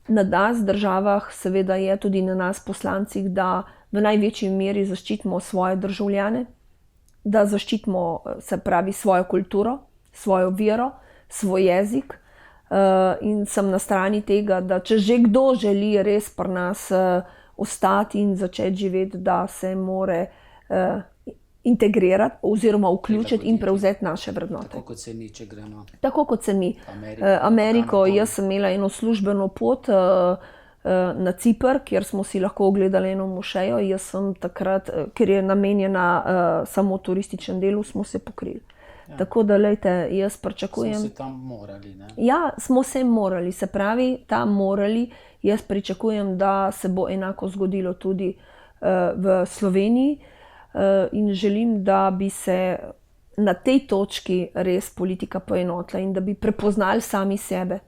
Na nas, državah, seveda je tudi na nas poslancih, da v največji meri zaščitimo svoje državljane, da zaščitimo, se pravi, svojo kulturo, svojo vero, svoj jezik. In sem na strani tega, da če že kdo želi res pri nas ostati in začeti živeti, da se more integrirati oziroma vključiti in prevzeti naše vrednote. Tako kot se mi, če gremo. Tako kot se mi. Ameriko, jaz sem imela eno službeno pot na Ciper, kjer smo si lahko ogledali eno mošejo. Jaz sem takrat, ker je namenjena samo turističnem delu, smo se pokrili. Ja. Tako da, lejte, jaz pričakujem... Smo se tam morali, ne? Ja, smo se morali, se pravi, tam morali. Jaz pričakujem, da se bo enako zgodilo tudi v Sloveniji in želim, da bi se na tej točki res politika poenotila in da bi prepoznali sami sebe.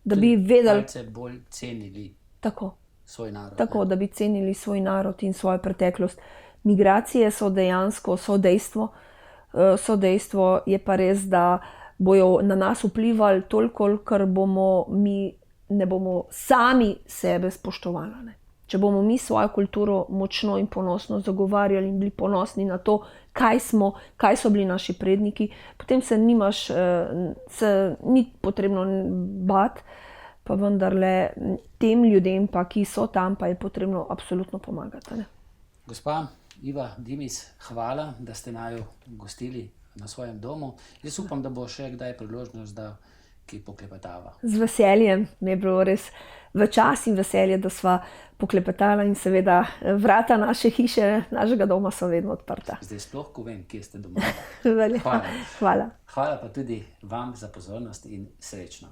Da bi vedeli... Malce bolj cenili svoj narod. Tako, da bi cenili svoj narod in svojo preteklost. Migracije so dejansko, so dejstvo. Je pa res, da bojo na nas vplivali toliko, ker mi ne bomo sami sebe spoštovali. Ne? Če bomo mi svojo kulturo močno in ponosno zagovarjali in bili ponosni na to, kaj so bili naši predniki, potem se ni potrebno bati, pa vendarle tem ljudem, pa, ki so tam, pa je potrebno absolutno pomagati. Ne? Gospa Iva Dimic, hvala, da ste naju gostili na svojem domu. Jaz upam, da bo še kdaj priložnost, da ki poklepetava. Z veseljem, mi je bilo res v čas in veselje, da sva poklepetala in seveda vrata naše hiše, našega doma so vedno odprta. Zdaj sploh, ko vem, kje ste doma. Hvala. Hvala pa tudi vam za pozornost in srečno.